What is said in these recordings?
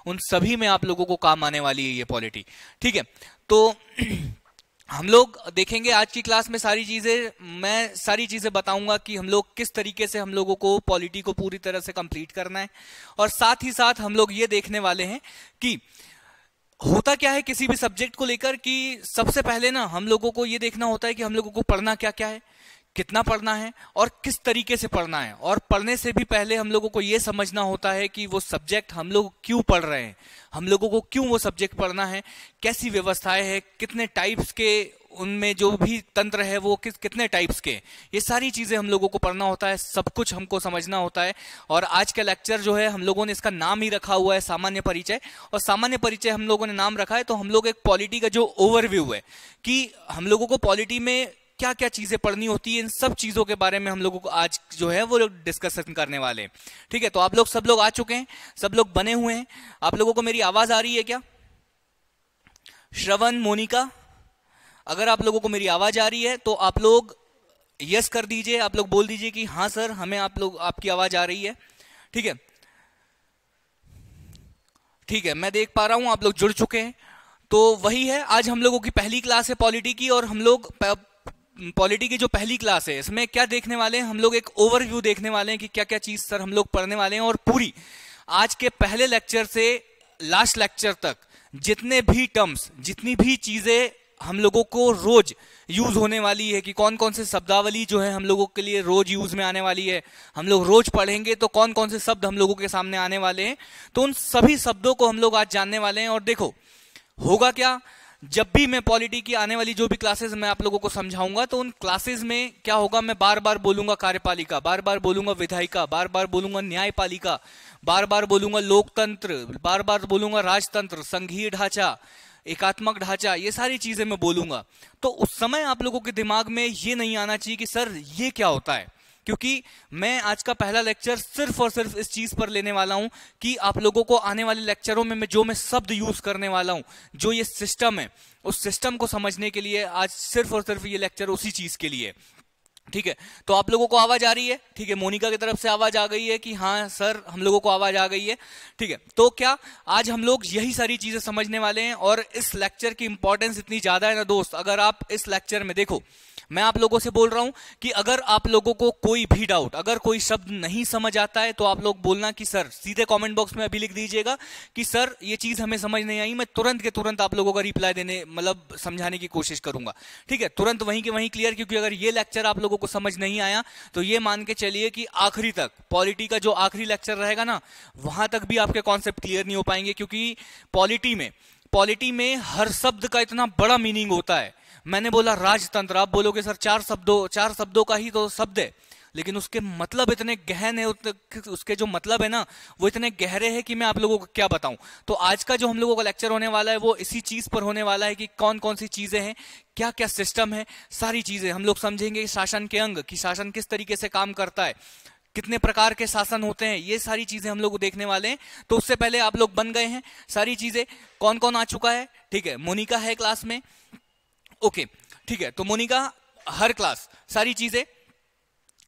उन सभी में आप लोगों को काम आने वाली है ये पॉलिटी। ठीक है, तो हम लोग देखेंगे आज की क्लास में सारी चीजें बताऊंगा कि हम लोग किस तरीके से हम लोगों को पॉलिटी को पूरी तरह से कंप्लीट करना है, और साथ ही साथ हम लोग ये देखने वाले हैं कि होता क्या है किसी भी सब्जेक्ट को लेकर कि सबसे पहले ना हम लोगों को ये देखना होता है कि हम लोगों को पढ़ना क्या क्या है, कितना पढ़ना है और किस तरीके से पढ़ना है। और पढ़ने से भी पहले हम लोगों को यह समझना होता है कि वो सब्जेक्ट हम लोग क्यों पढ़ रहे हैं, हम लोगों को क्यों वो सब्जेक्ट पढ़ना है, कैसी व्यवस्थाएं हैं, कितने टाइप्स के उनमें जो भी तंत्र है वो कितने टाइप्स के, ये सारी चीजें हम लोगों को पढ़ना होता है, सब कुछ हमको समझना होता है। और आज का लेक्चर जो है हम लोगों ने इसका नाम ही रखा हुआ है सामान्य परिचय, और सामान्य परिचय हम लोगों ने नाम रखा है तो हम लोग एक पॉलिटी का जो ओवरव्यू है कि हम लोगों को पॉलिटी में क्या क्या चीजें पढ़नी होती है, इन सब चीजों के बारे में हम लोगों को आज जो है वो डिस्कशन करने वाले हैं। ठीक है, तो आप लोग सब लोग आ चुके हैं, सब लोग बने हुए हैं। आप लोगों को मेरी आवाज आ रही है क्या? श्रवण, मोनिका, अगर आप लोगों को मेरी आवाज आ रही है तो आप लोग यस कर दीजिए, आप लोग बोल दीजिए कि हाँ सर हमें आपकी आवाज आ रही है। ठीक है, ठीक है, मैं देख पा रहा हूं आप लोग जुड़ चुके हैं। तो वही है, आज हम लोगों की पहली क्लास है पॉलिटी की, और हम लोग पॉलिटी की जो पहली क्लास है इसमें क्या देखने वाले हैं, हम लोग एक ओवरव्यू देखने वाले हैं कि क्या क्या चीज सर हम लोग पढ़ने वाले हैं। और पूरी आज के पहले लेक्चर से लास्ट लेक्चर तक जितने भी टर्म्स, जितनी भी चीजें हम लोगों को रोज यूज होने वाली है कि कौन कौन से शब्दावली जो है हम लोगों के लिए रोज यूज में आने वाली है, हम लोग रोज पढ़ेंगे तो कौन कौन से शब्द हम लोगों के सामने आने वाले हैं, तो उन सभी शब्दों को हम लोग आज जानने वाले हैं। और देखो होगा क्या, जब भी मैं पॉलिटी की आने वाली जो भी क्लासेस मैं आप लोगों को समझाऊंगा तो उन क्लासेस में क्या होगा, मैं बार बार बोलूंगा कार्यपालिका, बार बार बोलूंगा विधायिका, बार बार बोलूंगा न्यायपालिका, बार बार बोलूंगा लोकतंत्र, बार बार बोलूंगा राजतंत्र, संघीय ढांचा, एकात्मक ढांचा, ये सारी चीजें मैं बोलूंगा। तो उस समय आप लोगों के दिमाग में ये नहीं आना चाहिए कि सर ये क्या होता है, क्योंकि मैं आज का पहला लेक्चर सिर्फ और सिर्फ इस चीज पर लेने वाला हूं कि आप लोगों को आने वाले लेक्चरों में जो मैं शब्द यूज करने वाला हूं, जो ये सिस्टम है, उस सिस्टम को समझने के लिए आज सिर्फ और सिर्फ ये लेक्चर उसी चीज के लिए। ठीक है, तो आप लोगों को आवाज आ रही है? ठीक है, मोनिका की तरफ से आवाज आ गई है कि हाँ सर हम लोगों को आवाज आ गई है। ठीक है, तो क्या आज हम लोग यही सारी चीजें समझने वाले हैं, और इस लेक्चर की इंपॉर्टेंस इतनी ज्यादा है ना दोस्त, अगर आप इस लेक्चर में देखो, मैं आप लोगों से बोल रहा हूं कि अगर आप लोगों को कोई भी डाउट, अगर कोई शब्द नहीं समझ आता है तो आप लोग बोलना कि सर, सीधे कमेंट बॉक्स में अभी लिख दीजिएगा कि सर ये चीज हमें समझ नहीं आई, मैं तुरंत के तुरंत आप लोगों का रिप्लाई देने, मतलब समझाने की कोशिश करूंगा। ठीक है, तुरंत वहीं के वहीं क्लियर, क्योंकि अगर ये लेक्चर आप लोगों को समझ नहीं आया तो ये मान के चलिए कि आखिरी तक पॉलिटी का जो आखिरी लेक्चर रहेगा ना, वहां तक भी आपके कॉन्सेप्ट क्लियर नहीं हो पाएंगे, क्योंकि पॉलिटी में हर शब्द का इतना बड़ा मीनिंग होता है। मैंने बोला राजतंत्र, आप बोलोगे सर चार शब्दों का ही तो शब्द है, लेकिन उसके मतलब इतने गहन है, उसके जो मतलब है ना वो इतने गहरे हैं कि मैं आप लोगों को क्या बताऊं। तो आज का जो हम लोगों का लेक्चर होने वाला है वो इसी चीज पर होने वाला है कि कौन कौन सी चीजें हैं, क्या क्या सिस्टम है, सारी चीजें हम लोग समझेंगे। शासन के अंग, कि शासन किस तरीके से काम करता है, कितने प्रकार के शासन होते हैं, ये सारी चीजें हम लोग देखने वाले हैं। तो उससे पहले आप लोग बन गए हैं सारी चीजें, कौन कौन आ चुका है? ठीक है, मोनिका है क्लास में, ओके ठीक है, तो मोनिका हर क्लास सारी चीजें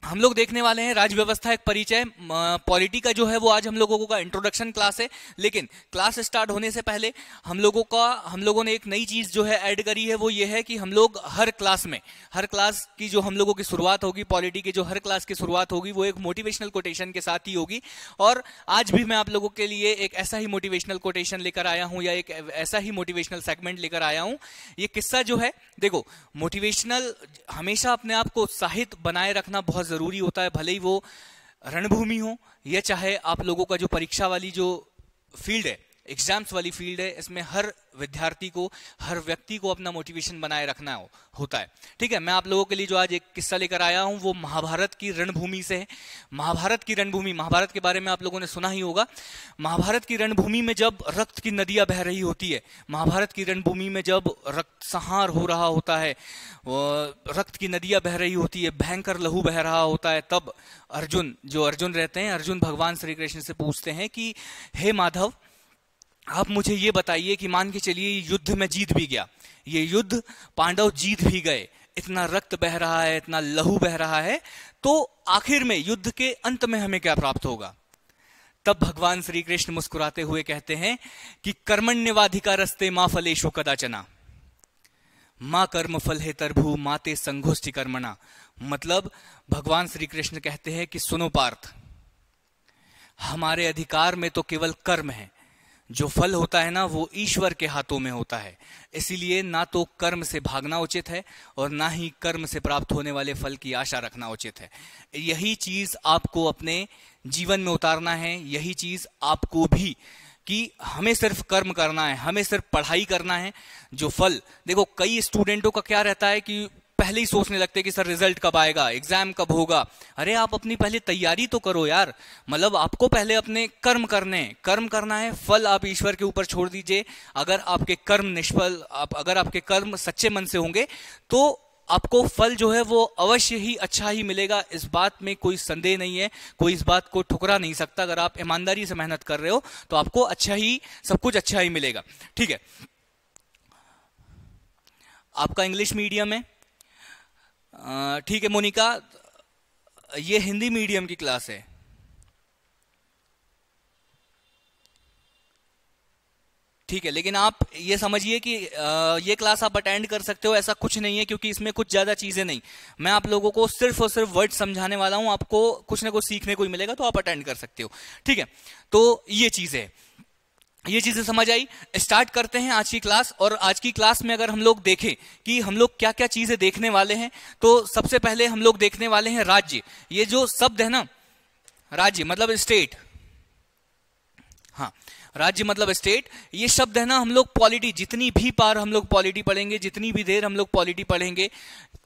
हम लोग देखने वाले हैं। राज व्यवस्था एक परिचय, पॉलिटी का जो है वो आज हम लोगों का इंट्रोडक्शन क्लास है, लेकिन क्लास स्टार्ट होने से पहले हम लोगों ने एक नई चीज जो है ऐड करी है, वो ये है कि हम लोग हर क्लास की जो हम लोगों की शुरुआत होगी, पॉलिटी की जो हर क्लास की शुरुआत होगी वो एक मोटिवेशनल कोटेशन के साथ ही होगी। और आज भी मैं आप लोगों के लिए एक ऐसा ही मोटिवेशनल कोटेशन लेकर आया हूं, या एक ऐसा ही मोटिवेशनल सेगमेंट लेकर आया हूं। ये किस्सा जो है, देखो मोटिवेशनल हमेशा अपने आप को उत्साहित बनाए रखना बहुत जरूरी होता है, भले ही वो रणभूमि हो या चाहे आप लोगों का जो परीक्षा वाली जो फील्ड है, एग्जाम्स वाली फील्ड है, इसमें हर विद्यार्थी को, हर व्यक्ति को अपना मोटिवेशन बनाए रखना होता है। ठीक है, मैं आप लोगों के लिए जो आज एक किस्सा लेकर आया हूं वो महाभारत की रणभूमि से है। महाभारत की रणभूमि, महाभारत के बारे में आप लोगों ने सुना ही होगा। महाभारत की रणभूमि में जब रक्त की नदियां बह रही होती है, महाभारत की रणभूमि में जब रक्त संहार हो रहा होता है, रक्त की नदियां बह रही होती है, भयंकर लहू बह रहा होता है, तब अर्जुन रहते हैं, अर्जुन भगवान श्री कृष्ण से पूछते हैं कि हे माधव, आप मुझे ये बताइए कि मान के चलिए युद्ध में जीत भी गया, ये युद्ध पांडव जीत भी गए, इतना रक्त बह रहा है, इतना लहू बह रहा है, तो आखिर में युद्ध के अंत में हमें क्या प्राप्त होगा? तब भगवान श्री कृष्ण मुस्कुराते हुए कहते हैं कि कर्मण्यवाधिकारस्ते मा फलेषु कदाचना माँ कर्म फल है तरभू माते संघोष्टि कर्मणा। मतलब भगवान श्री कृष्ण कहते हैं कि सुनो पार्थ, हमारे अधिकार में तो केवल कर्म है, जो फल होता है ना वो ईश्वर के हाथों में होता है। इसीलिए ना तो कर्म से भागना उचित है और ना ही कर्म से प्राप्त होने वाले फल की आशा रखना उचित है। यही चीज आपको अपने जीवन में उतारना है, यही चीज आपको भी, कि हमें सिर्फ कर्म करना है, हमें सिर्फ पढ़ाई करना है। जो फल, देखो कई स्टूडेंटों का क्या रहता है कि पहले ही सोचने लगते हैं कि सर रिजल्ट कब आएगा, एग्जाम कब होगा। अरे आप अपनी पहले तैयारी तो करो यार। मतलब आपको पहले अपने कर्म करने हैं, कर्म करना है, फल आप ईश्वर के ऊपर छोड़ दीजिए। अगर आपके कर्म निष्फल, अगर आपके कर्म सच्चे मन से होंगे तो आपको फल जो है वो अवश्य ही अच्छा ही मिलेगा। इस बात में कोई संदेह नहीं है, कोई इस बात को ठुकरा नहीं सकता। अगर आप ईमानदारी से मेहनत कर रहे हो तो आपको अच्छा ही, सब कुछ अच्छा ही मिलेगा। ठीक है, आपका इंग्लिश मीडियम है, ठीक है मोनिका, ये हिंदी मीडियम की क्लास है। ठीक है, लेकिन आप ये समझिए कि ये क्लास आप अटेंड कर सकते हो, ऐसा कुछ नहीं है, क्योंकि इसमें कुछ ज्यादा चीजें नहीं। मैं आप लोगों को सिर्फ और सिर्फ वर्ड समझाने वाला हूं, आपको कुछ ना कुछ सीखने को ही मिलेगा, तो आप अटेंड कर सकते हो। ठीक है, तो ये चीजें समझ आई। स्टार्ट करते हैं आज की क्लास। और आज की क्लास में अगर हम लोग देखें कि हम लोग क्या क्या चीजें देखने वाले हैं, तो सबसे पहले हम लोग देखने वाले हैं राज्य। ये जो शब्द है ना, राज्य मतलब स्टेट, हाँ राज्य मतलब स्टेट, ये शब्द है ना, हम लोग पॉलिटी, जितनी भी बार हम लोग पॉलिटी पढ़ेंगे, जितनी भी देर हम लोग पॉलिटी पढ़ेंगे,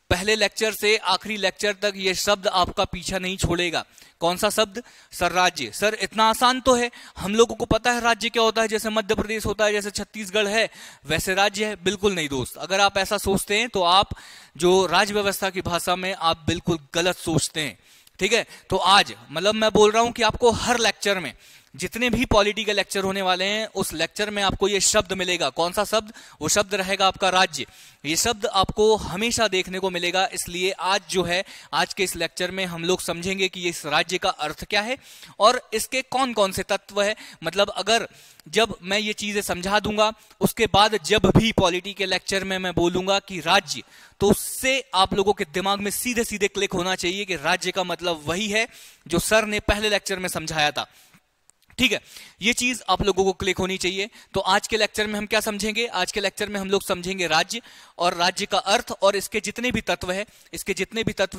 पहले लेक्चर से आखिरी लेक्चर तक ये शब्द आपका पीछा नहीं छोड़ेगा। कौन सा शब्द? सर राज्य। सर इतना आसान तो है, हम लोगों को पता है राज्य क्या होता है, जैसे मध्य प्रदेश होता है, जैसे छत्तीसगढ़ है, वैसे राज्य है। बिल्कुल नहीं दोस्त, अगर आप ऐसा सोचते हैं तो आप जो राज्य व्यवस्था की भाषा में आप बिल्कुल गलत सोचते हैं। ठीक है, तो आज मतलब मैं बोल रहा हूं कि आपको हर लेक्चर में, जितने भी पॉलिटी के लेक्चर होने वाले हैं, उस लेक्चर में आपको ये शब्द मिलेगा। कौन सा शब्द? वो शब्द रहेगा आपका राज्य। ये शब्द आपको हमेशा देखने को मिलेगा। इसलिए आज जो है, आज के इस लेक्चर में हम लोग समझेंगे कि इस राज्य का अर्थ क्या है और इसके कौन कौन से तत्व है। मतलब अगर जब मैं ये चीजें समझा दूंगा, उसके बाद जब भी पॉलिटी के लेक्चर में मैं बोलूंगा कि राज्य, तो उससे आप लोगों के दिमाग में सीधे सीधे क्लिक होना चाहिए कि राज्य का मतलब वही है जो सर ने पहले लेक्चर में समझाया था। ठीक है, ये चीज आप लोगों को क्लिक होनी चाहिए। तो आज के लेक्चर में हम क्या समझेंगे? आज के लेक्चर में हम लोग समझेंगे राज्य और राज्य का अर्थ और इसके जितने भी तत्व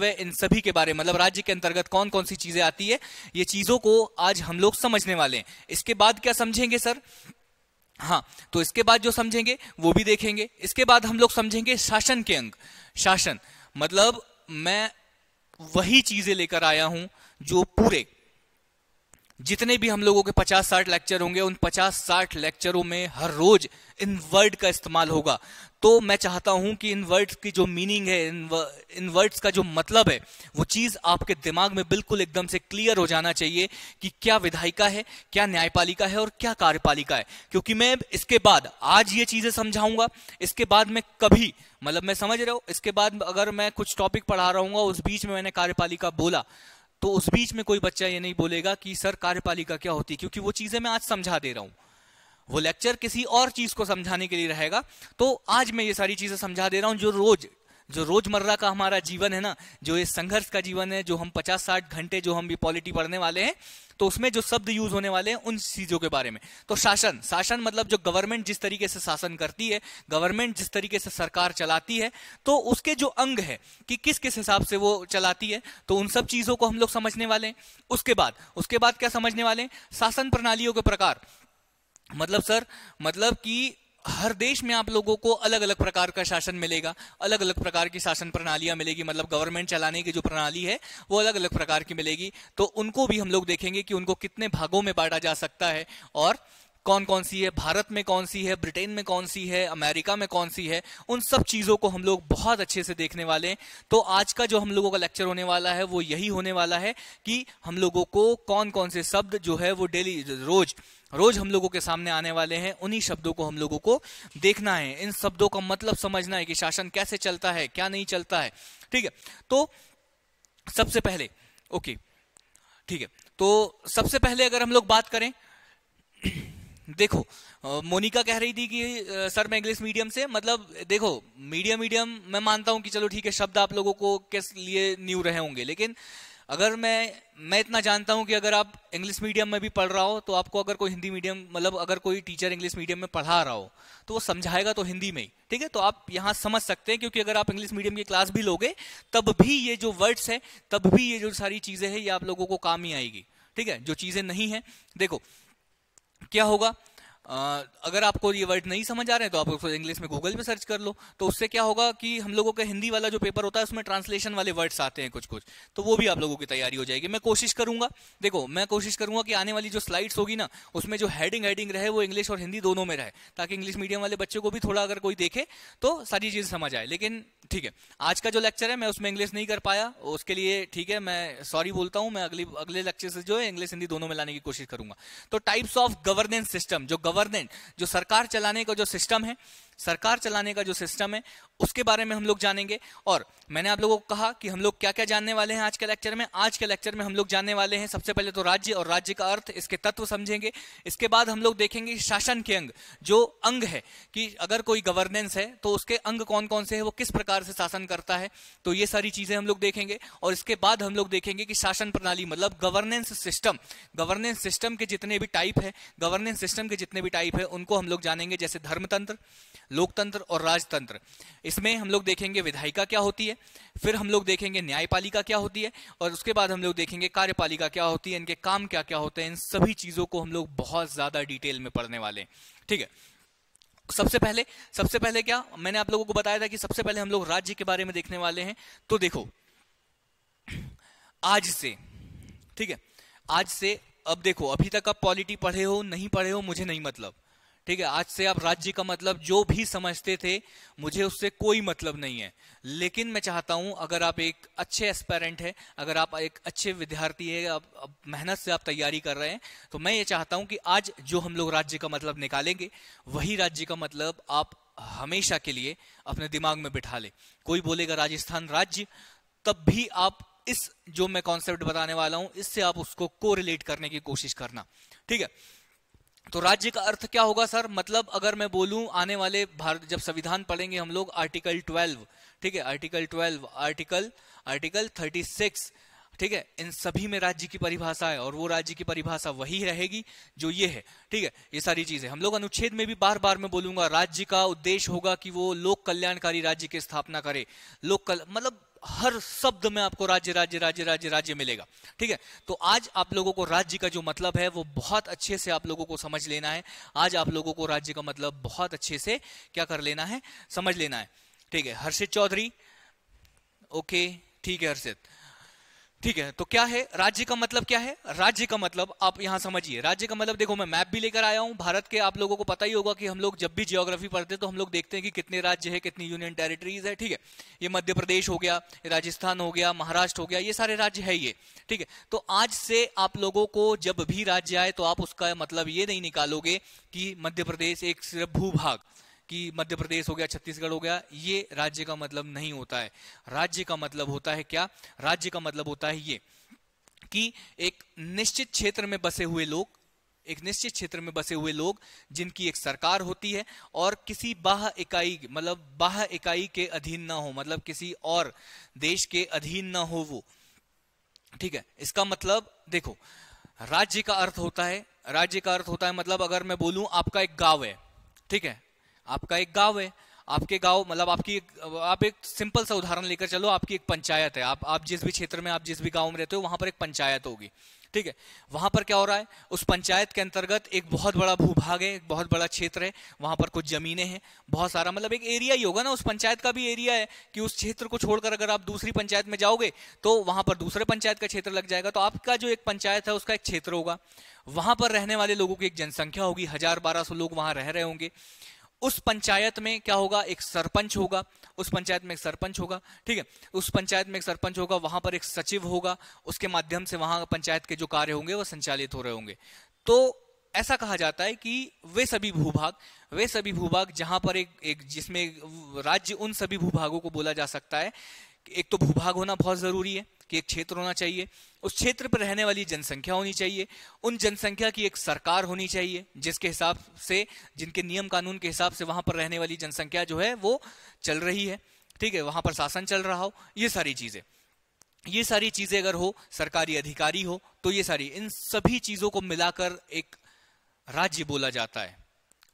है, इन सभी के बारे में, मतलब राज्य के अंतर्गत कौन कौन सी चीजें आती है, ये चीजों को आज हम लोग समझने वाले हैं। इसके बाद क्या समझेंगे सर? हाँ, तो इसके बाद जो समझेंगे वो भी देखेंगे। इसके बाद हम लोग समझेंगे शासन के अंग। शासन मतलब मैं वही चीजें लेकर आया हूं जो पूरे जितने भी हम लोगों के 50-60 लेक्चर होंगे, उन 50-60 लेक्चरों में हर रोज इन वर्ड का इस्तेमाल होगा। तो मैं चाहता हूं कि इन वर्ड्स की जो मीनिंग है, इन वर्ड्स का जो मतलब है, वो चीज आपके दिमाग में बिल्कुल एकदम से क्लियर हो जाना चाहिए कि क्या विधायिका है, क्या न्यायपालिका है और क्या कार्यपालिका है। क्योंकि मैं इसके बाद आज ये चीजें समझाऊंगा, इसके बाद मैं कभी, मतलब मैं समझ रहे हो, इसके बाद अगर मैं कुछ टॉपिक पढ़ा रहा हूँ, उस बीच में मैंने कार्यपालिका बोला, तो उस बीच में कोई बच्चा ये नहीं बोलेगा कि सर कार्यपालिका क्या होती है, क्योंकि वो चीजें मैं आज समझा दे रहा हूं। वो लेक्चर किसी और चीज को समझाने के लिए रहेगा, तो आज मैं ये सारी चीजें समझा दे रहा हूं जो रोजमर्रा का हमारा जीवन है ना, जो ये संघर्ष का जीवन है, जो हम 50-60 घंटे जो हम भी पॉलिटी पढ़ने वाले हैं, तो उसमें जो शब्द यूज होने वाले हैं उन चीजों के बारे में। तो शासन मतलब जो गवर्नमेंट जिस तरीके से शासन करती है, गवर्नमेंट जिस तरीके से सरकार चलाती है, तो उसके जो अंग है कि किस किस हिसाब से वो चलाती है, तो उन सब चीजों को हम लोग समझने वाले हैं। उसके बाद क्या समझने वाले हैं? शासन प्रणालियों के प्रकार। मतलब सर, मतलब कि हर देश में आप लोगों को अलग अलग प्रकार का शासन मिलेगा, अलग अलग प्रकार की शासन प्रणालियां मिलेगी। मतलब गवर्नमेंट चलाने की जो प्रणाली है वो अलग अलग प्रकार की मिलेगी। तो उनको भी हम लोग देखेंगे कि उनको कितने भागों में बांटा जा सकता है और कौन कौन सी है, भारत में कौन सी है, ब्रिटेन में कौन सी है, अमेरिका में कौन सी है। उन सब चीजों को हम लोग बहुत अच्छे से देखने वाले हैं। तो आज का जो हम लोगों का लेक्चर होने वाला है वो यही होने वाला है कि हम लोगों को कौन कौन से शब्द जो है वो डेली रोज हम लोगों के सामने आने वाले हैं, उन्हीं शब्दों को हम लोगों को देखना है, इन शब्दों का मतलब समझना है कि शासन कैसे चलता है, क्या नहीं चलता है। ठीक है, तो सबसे पहले ओके, ठीक है, तो सबसे पहले अगर हम लोग बात करें, देखो मोनिका कह रही थी कि सर मैं इंग्लिश मीडियम से, मतलब देखो मीडियम मैं मानता हूं कि चलो ठीक है, शब्द आप लोगों को किस लिए न्यू रहे होंगे, लेकिन अगर मैं इतना जानता हूं कि अगर आप इंग्लिश मीडियम में भी पढ़ रहा हो तो आपको अगर कोई हिंदी मीडियम, मतलब अगर कोई टीचर इंग्लिश मीडियम में पढ़ा रहा हो तो वो समझाएगा तो हिंदी में ही, ठीक है। तो आप यहां समझ सकते हैं, क्योंकि अगर आप इंग्लिश मीडियम की क्लास भी लोगे तब भी ये जो वर्ड्स है, तब भी ये जो सारी चीजें हैं, ये आप लोगों को काम ही आएगी, ठीक है। जो चीजें नहीं है, देखो क्या होगा, अगर आपको ये वर्ड नहीं समझ आ रहे हैं तो आप उसको इंग्लिश में गूगल पे सर्च कर लो, तो उससे क्या होगा कि हम लोगों का हिंदी वाला जो पेपर होता है उसमें ट्रांसलेशन वाले वर्ड्स आते हैं कुछ कुछ, तो वो भी आप लोगों की तैयारी हो जाएगी। मैं कोशिश करूंगा, देखो मैं कोशिश करूंगा कि आने वाली जो स्लाइड्स होगी ना, उसमें जो हेडिंग रहे वो इंग्लिश और हिंदी दोनों में रहे, ताकि इंग्लिश मीडियम वाले बच्चों को भी थोड़ा अगर कोई देखे तो सारी चीजें समझ आए। लेकिन ठीक है, आज का जो लेक्चर है मैं उसमें इंग्लिश नहीं कर पाया, उसके लिए ठीक है, मैं सॉरी बोलता हूं। मैं अगले लेक्चर से जो है इंग्लिश हिंदी दोनों में लाने की कोशिश करूंगा। तो टाइप्स ऑफ गवर्नेंस सिस्टम, जो सरकार चलाने का जो सिस्टम है, सरकार चलाने का जो सिस्टम है उसके बारे में हम लोग जानेंगे। और मैंने आप लोगों को कहा कि हम लोग क्या क्या जानने वाले हैं आज के लेक्चर में। आज के लेक्चर में हम लोग जानने वाले हैं सबसे पहले तो राज्य और राज्य का अर्थ, इसके तत्व समझेंगे। इसके बाद हम लोग देखेंगे शासन के अंग, जो अंग है कि अगर कोई गवर्नेंस है तो उसके अंग कौन कौन से हैं, वो किस प्रकार से शासन करता है, तो ये सारी चीजें हम लोग देखेंगे। और इसके बाद हम लोग देखेंगे कि शासन प्रणाली मतलब गवर्नेंस सिस्टम के जितने भी टाइप है, गवर्नेंस सिस्टम के जितने भी टाइप है उनको हम लोग जानेंगे, जैसे धर्मतंत्र, लोकतंत्र और राजतंत्र। इसमें हम लोग देखेंगे विधायिका क्या होती है, फिर हम लोग देखेंगे न्यायपालिका क्या होती है, और उसके बाद हम लोग देखेंगे कार्यपालिका क्या होती है, इनके काम क्या क्या होते हैं। इन सभी चीजों को हम लोग बहुत ज्यादा डिटेल में पढ़ने वाले हैं, ठीक है। सबसे पहले क्या मैंने आप लोगों को बताया था कि सबसे पहले हम लोग राज्य के बारे में देखने वाले हैं। तो देखो आज से, ठीक है, आज से अब देखो, अभी तक आप पॉलिटी पढ़े हो नहीं पढ़े हो मुझे नहीं मतलब, ठीक है। आज से आप राज्य का मतलब जो भी समझते थे मुझे उससे कोई मतलब नहीं है। लेकिन मैं चाहता हूं अगर आप एक अच्छे एस्पिरेंट है, अगर आप एक अच्छे विद्यार्थी है, आप मेहनत से आप तैयारी कर रहे हैं, तो मैं ये चाहता हूं कि आज जो हम लोग राज्य का मतलब निकालेंगे वही राज्य का मतलब आप हमेशा के लिए अपने दिमाग में बिठा ले। कोई बोलेगा राजस्थान राज्य, तब भी आप इस जो मैं कॉन्सेप्ट बताने वाला हूं इससे आप उसको कोरिलेट करने की कोशिश करना, ठीक है। तो राज्य का अर्थ क्या होगा सर, मतलब अगर मैं बोलूं आने वाले भारत जब संविधान पढ़ेंगे हम लोग आर्टिकल 12, ठीक है, आर्टिकल 12, आर्टिकल 36, ठीक है, इन सभी में राज्य की परिभाषा है और वो राज्य की परिभाषा वही रहेगी जो ये है, ठीक है। ये सारी चीजें हम लोग अनुच्छेद में भी बार बार मैं बोलूंगा, राज्य का उद्देश्य होगा कि वो लोक कल्याणकारी राज्य की स्थापना करे। मतलब हर शब्द में आपको राज्य राज्य राज्य राज्य राज्य मिलेगा, ठीक है। तो आज आप लोगों को राज्य का जो मतलब है वो बहुत अच्छे से आप लोगों को समझ लेना है। आज आप लोगों को राज्य का मतलब बहुत अच्छे से क्या कर लेना है, समझ लेना है, ठीक है। हर्षित चौधरी, ओके, ठीक है हर्षित, ठीक है। तो क्या है राज्य का मतलब, क्या है राज्य का मतलब, आप यहां समझिए। राज्य का मतलब देखो मैं मैप भी लेकर आया हूं भारत के, आप लोगों को पता ही होगा कि हम लोग जब भी ज्योग्राफी पढ़ते हैं तो हम लोग देखते हैं कि कितने राज्य है, कितनी यूनियन टेरिटरीज है, ठीक है। ये मध्य प्रदेश हो गया, राजस्थान हो गया, महाराष्ट्र हो गया, ये सारे राज्य है ये, ठीक है। तो आज से आप लोगों को जब भी राज्य आए तो आप उसका मतलब ये नहीं निकालोगे कि मध्य प्रदेश एक सिर्फ भूभाग, कि मध्य प्रदेश हो गया, छत्तीसगढ़ हो गया, ये राज्य का मतलब नहीं होता है। राज्य का मतलब होता है क्या, राज्य का मतलब होता है ये कि एक निश्चित क्षेत्र में बसे हुए लोग, एक निश्चित क्षेत्र में बसे हुए लोग जिनकी एक सरकार होती है और किसी बाह्य इकाई, मतलब बाह्य इकाई के अधीन ना हो, मतलब किसी और देश के अधीन ना हो वो, ठीक है। इसका मतलब देखो राज्य का अर्थ होता है, राज्य का अर्थ होता है मतलब अगर मैं बोलूं आपका एक गांव है, ठीक है, आपका एक गांव है, आपके गांव मतलब आप एक सिंपल सा उदाहरण लेकर चलो, आपकी एक पंचायत है, आप जिस भी क्षेत्र में, आप जिस भी गांव में रहते हो वहां पर एक पंचायत होगी, ठीक है। वहां पर क्या हो रहा है, उस पंचायत के अंतर्गत एक बहुत बड़ा भूभाग है, एक बहुत बड़ा क्षेत्र है, वहां पर कुछ जमीनें हैं, बहुत सारा मतलब एक एरिया ही होगा ना, उस पंचायत का भी एरिया है कि उस क्षेत्र को छोड़कर अगर आप दूसरी पंचायत में जाओगे तो वहां पर दूसरे पंचायत का क्षेत्र लग जाएगा। तो आपका जो एक पंचायत है उसका एक क्षेत्र होगा, वहां पर रहने वाले लोगों की एक जनसंख्या होगी, 1000-1200 लोग वहां रह रहे होंगे। उस पंचायत में क्या होगा, एक सरपंच होगा, उस पंचायत में एक सरपंच होगा, ठीक है, उस पंचायत में एक सरपंच होगा, वहां पर एक सचिव होगा, उसके माध्यम से वहां पंचायत के जो कार्य होंगे वो संचालित हो रहे होंगे। तो ऐसा कहा जाता है कि वे सभी भूभाग जहां पर एक जिसमें राज्य, उन सभी भूभागों को बोला जा सकता है एक तो भूभाग होना बहुत जरूरी है कि एक क्षेत्र होना चाहिए, उस क्षेत्र पर रहने वाली जनसंख्या होनी चाहिए, उन जनसंख्या की एक सरकार होनी चाहिए जिसके हिसाब से, जिनके नियम कानून के हिसाब से वहां पर रहने वाली जनसंख्या जो है वो चल रही है, ठीक है, वहां पर शासन चल रहा हो। ये सारी चीजें अगर हो, सरकारी अधिकारी हो, तो ये सारी, इन सभी चीजों को मिलाकर एक राज्य बोला जाता है।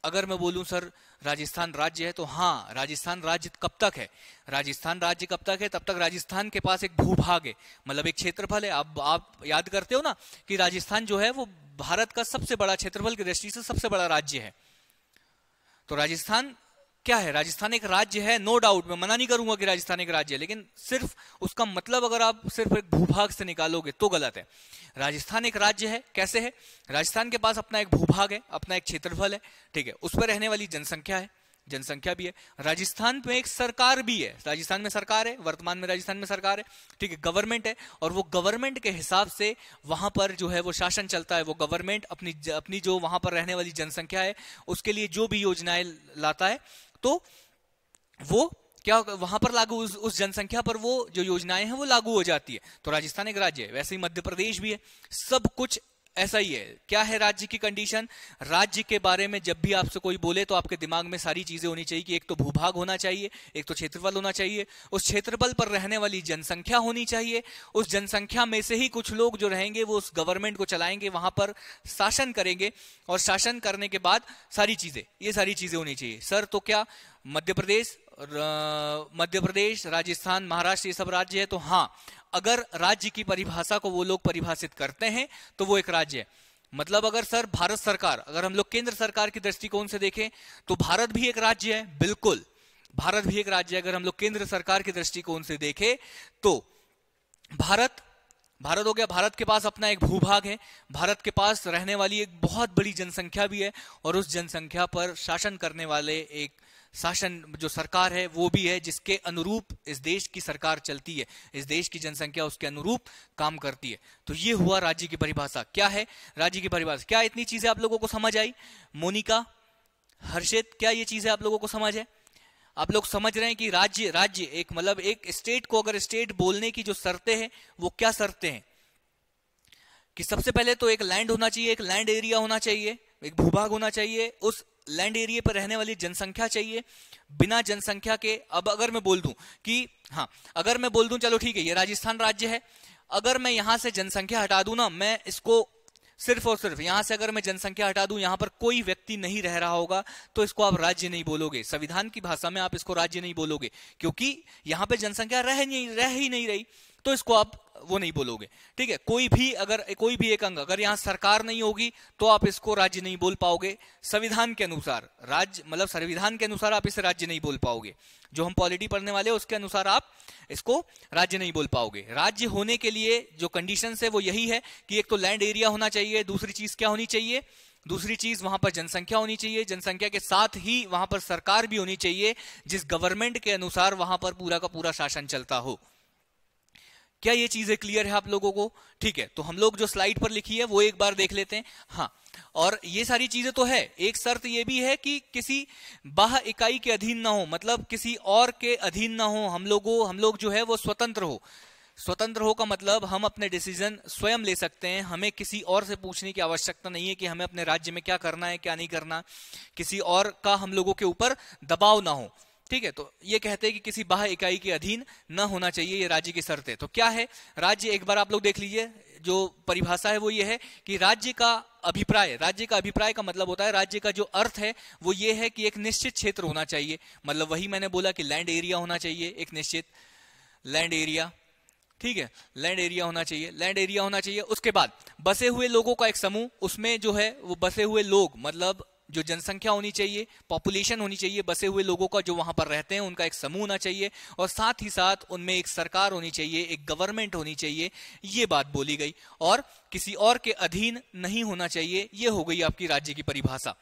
अगर मैं बोलूं सर राजस्थान राज्य है, तो हाँ, राजस्थान राज्य कब तक है? राजस्थान राज्य कब तक है? तब तक राजस्थान के पास एक भूभाग है, मतलब एक क्षेत्रफल है। अब आप याद करते हो ना कि राजस्थान जो है वो भारत का सबसे बड़ा, क्षेत्रफल की दृष्टि से सबसे बड़ा राज्य है। तो राजस्थान क्या है? राजस्थान एक राज्य है, नो डाउट, मैं मना नहीं करूंगा कि राजस्थान एक राज्य है, लेकिन सिर्फ उसका मतलब अगर आप सिर्फ एक भूभाग से निकालोगे तो गलत है। राजस्थान एक राज्य है, कैसे है? राजस्थान के पास अपना एक भूभाग है, अपना एक क्षेत्रफल है, ठीक है, उस पर रहने वाली जनसंख्या भी है। राजस्थान में एक सरकार भी है, राजस्थान में सरकार है, वर्तमान में राजस्थान में सरकार है, ठीक है, गवर्नमेंट है, और वो गवर्नमेंट के हिसाब से वहां पर जो है वो शासन चलता है। वो गवर्नमेंट अपनी जो वहां पर रहने वाली जनसंख्या है उसके लिए जो भी योजनाएं लाता है, तो वो क्या वहां पर लागू, उस जनसंख्या पर वो जो योजनाएं हैं वो लागू हो जाती है। तो राजस्थान एक राज्य है। वैसे ही मध्य प्रदेश भी है, सब कुछ ऐसा ही है। क्या है राज्य की कंडीशन? राज्य के बारे में जब भी आपसे कोई बोले तो आपके दिमाग में सारी चीजें होनी चाहिए कि एक तो भूभाग होना चाहिए, एक तो क्षेत्रफल होना चाहिए, उस क्षेत्रफल पर रहने वाली जनसंख्या होनी चाहिए, उस जनसंख्या में से ही कुछ लोग जो रहेंगे वो उस गवर्नमेंट को चलाएंगे, वहां पर शासन करेंगे, और शासन करने के बाद ये सारी चीजें होनी चाहिए। सर तो क्या मध्य प्रदेश, राजस्थान, महाराष्ट्र ये सब राज्य है? तो हाँ, अगर राज्य की परिभाषा को वो लोग परिभाषित करते हैं तो वो एक राज्य है। मतलब अगर सर भारत सरकार, अगर हम लोग केंद्र सरकार की दृष्टिकोण से देखें तो भारत भी एक राज्य है, बिल्कुल भारत भी एक राज्य है। अगर हम लोग केंद्र सरकार की दृष्टिकोण से देखें तो भारत हो गया, भारत के पास अपना एक भूभाग है, भारत के पास रहने वाली एक बहुत बड़ी जनसंख्या भी है, और उस जनसंख्या पर शासन करने वाले एक जो सरकार है वो भी है, जिसके अनुरूप इस देश की सरकार चलती है, इस देश की जनसंख्या उसके अनुरूप काम करती है। तो ये हुआ राज्य की परिभाषा। क्या है राज्य की परिभाषा? क्या इतनी चीजें आप लोगों को समझ आई? मोनिका, हर्षित, क्या ये चीजें आप लोगों को समझ है? आप लोग समझ रहे हैं कि राज्य एक, मतलब एक स्टेट को अगर स्टेट बोलने की जो शर्तें हैं वो क्या शर्तें हैं? कि सबसे पहले तो एक लैंड होना चाहिए, एक लैंड एरिया होना चाहिए, एक भूभाग होना चाहिए, उस लैंड एरिया पर रहने वाली जनसंख्या चाहिए। बिना जनसंख्या के, अब अगर मैं बोल दूं कि हाँ, अगर मैं बोल दूं चलो ठीक है ये राजस्थान राज्य है, अगर मैं यहां से जनसंख्या हटा दूं ना, मैं इसको सिर्फ और सिर्फ यहां से अगर मैं जनसंख्या हटा दूं, यहां पर कोई व्यक्ति नहीं रह रहा होगा, तो इसको आप राज्य नहीं बोलोगे। संविधान की भाषा में आप इसको राज्य नहीं बोलोगे, क्योंकि यहां पे जनसंख्या रह ही नहीं रही, तो इसको आप वो नहीं बोलोगे, ठीक है। कोई भी एक अंग अगर यहां सरकार नहीं होगी तो आप इसको राज्य नहीं बोल पाओगे। संविधान के अनुसार राज्य, मतलब संविधान के अनुसार आप इसे राज्य नहीं बोल पाओगे। जो हम पॉलिटी पढ़ने वाले हैं उसके अनुसार आप इसको राज्य नहीं बोल पाओगे। राज्य होने के लिए जो कंडीशंस है वो यही है कि एक तो लैंड एरिया होना चाहिए, दूसरी चीज क्या होनी चाहिए? दूसरी चीज वहां पर जनसंख्या होनी चाहिए, जनसंख्या के साथ ही वहां पर सरकार भी होनी चाहिए, जिस गवर्नमेंट के अनुसार वहां पर पूरा का पूरा शासन चलता हो। क्या ये चीजें क्लियर है आप लोगों को? ठीक है, तो हम लोग जो स्लाइड पर लिखी है वो एक बार देख लेते हैं। हाँ, और ये सारी चीजें तो है। एक शर्त ये भी है कि किसी बाह्य इकाई के अधीन ना हो, मतलब किसी और के अधीन ना हो। हम लोग जो है वो स्वतंत्र हो। स्वतंत्र हो का मतलब हम अपने डिसीजन स्वयं ले सकते हैं, हमें किसी और से पूछने की आवश्यकता नहीं है कि हमें अपने राज्य में क्या करना है क्या नहीं करना, किसी और का हम लोगों के ऊपर दबाव ना हो, ठीक है। तो ये कहते हैं कि किसी बाह्य इकाई के अधीन न होना चाहिए, ये राज्य की शर्त है। तो क्या है राज्य? एक बार आप लोग देख लीजिए, जो परिभाषा है वो ये है कि राज्य का अभिप्राय का मतलब होता है, राज्य का जो अर्थ है वो ये है कि एक निश्चित क्षेत्र होना चाहिए। मतलब वही मैंने बोला कि लैंड एरिया होना चाहिए, एक निश्चित लैंड एरिया, ठीक है, लैंड एरिया होना चाहिए। उसके बाद बसे हुए लोगों का एक समूह, उसमें जो है वो बसे हुए लोग, मतलब जो जनसंख्या होनी चाहिए, पॉपुलेशन होनी चाहिए, बसे हुए लोगों का जो वहां पर रहते हैं उनका एक समूह होना चाहिए, और साथ ही साथ उनमें एक सरकार होनी चाहिए, एक गवर्नमेंट होनी चाहिए, ये बात बोली गई। और किसी और के अधीन नहीं होना चाहिए, ये हो गई आपकी राज्य की परिभाषा।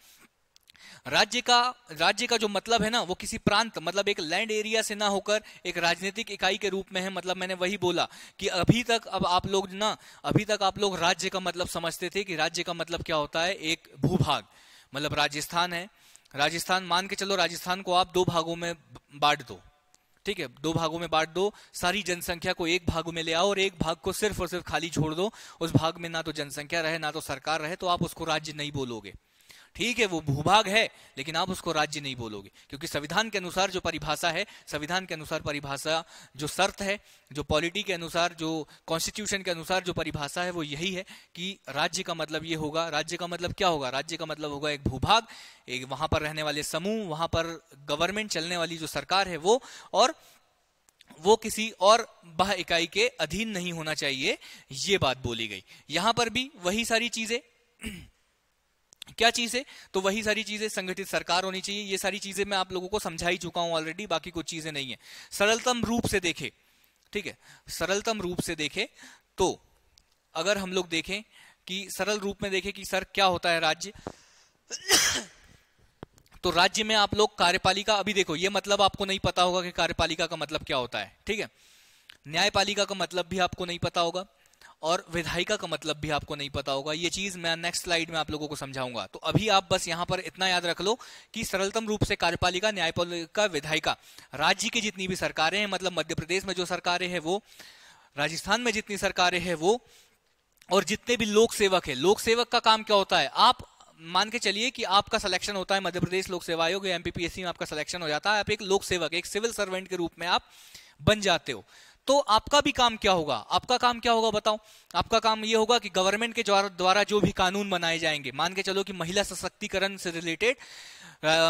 राज्य का जो मतलब है ना, वो किसी प्रांत, मतलब एक लैंड एरिया से ना होकर एक राजनीतिक इकाई के रूप में है। मतलब मैंने वही बोला कि अभी तक आप लोग राज्य का मतलब समझते थे कि राज्य का मतलब क्या होता है, एक भूभाग। मतलब राजस्थान है, राजस्थान मान के चलो, राजस्थान को आप 2 भागों में बांट दो, ठीक है, 2 भागों में बांट दो, सारी जनसंख्या को एक भाग में ले आओ और एक भाग को सिर्फ और सिर्फ खाली छोड़ दो, उस भाग में ना तो जनसंख्या रहे ना तो सरकार रहे, तो आप उसको राज्य नहीं बोलोगे। ठीक है, वो भूभाग है लेकिन आप उसको राज्य नहीं बोलोगे, क्योंकि संविधान के अनुसार जो परिभाषा है, संविधान के अनुसार परिभाषा जो शर्त है, जो पॉलिटी के अनुसार, जो कॉन्स्टिट्यूशन के अनुसार जो परिभाषा है वो यही है कि राज्य का मतलब ये होगा। राज्य का मतलब क्या होगा? राज्य का मतलब होगा एक भूभाग, एक वहां पर रहने वाले समूह, वहां पर गवर्नमेंट चलने वाली जो सरकार है वो, और वो किसी और बाह्य इकाई के अधीन नहीं होना चाहिए, ये बात बोली गई। यहां पर भी वही सारी चीजें क्या चीज है? तो वही सारी चीजें, संगठित सरकार होनी चाहिए। ये सारी चीजें मैं आप लोगों को समझा ही चुका हूं ऑलरेडी, बाकी कुछ चीजें नहीं है। सरलतम रूप से देखें, ठीक है, सरलतम रूप से देखें तो अगर हम लोग देखें कि सरल रूप में देखें कि सर क्या होता है राज्य, तो राज्य में आप लोग कार्यपालिका, अभी देखो ये मतलब आपको नहीं पता होगा कि कार्यपालिका का मतलब क्या होता है, ठीक है। न्यायपालिका का मतलब भी आपको नहीं पता होगा और विधायिका का मतलब भी आपको नहीं पता होगा। ये चीज मैं नेक्स्ट स्लाइड में आप लोगों को समझाऊंगा। तो अभी आप बस यहां पर इतना याद रख लो कि सरलतम रूप से कार्यपालिका, न्यायपालिका, विधायिका, राज्य की जितनी भी सरकारें हैं, मतलब मध्य प्रदेश में जो सरकारें हैं वो, राजस्थान में जितनी सरकारें हैं वो, और जितने भी लोक सेवक है, लोक सेवक का काम क्या होता है? आप मान के चलिए कि आपका सिलेक्शन होता है मध्य प्रदेश लोक सेवा आयोग या एमपीपीएससी में आपका सिलेक्शन हो जाता है, आप एक लोक सेवक, एक सिविल सर्वेंट के रूप में आप बन जाते हो। तो आपका भी काम क्या होगा? आपका काम क्या होगा बताओ? आपका काम ये होगा कि गवर्नमेंट के द्वारा जो भी कानून बनाए जाएंगे, मान के चलो कि महिला सशक्तिकरण से रिलेटेड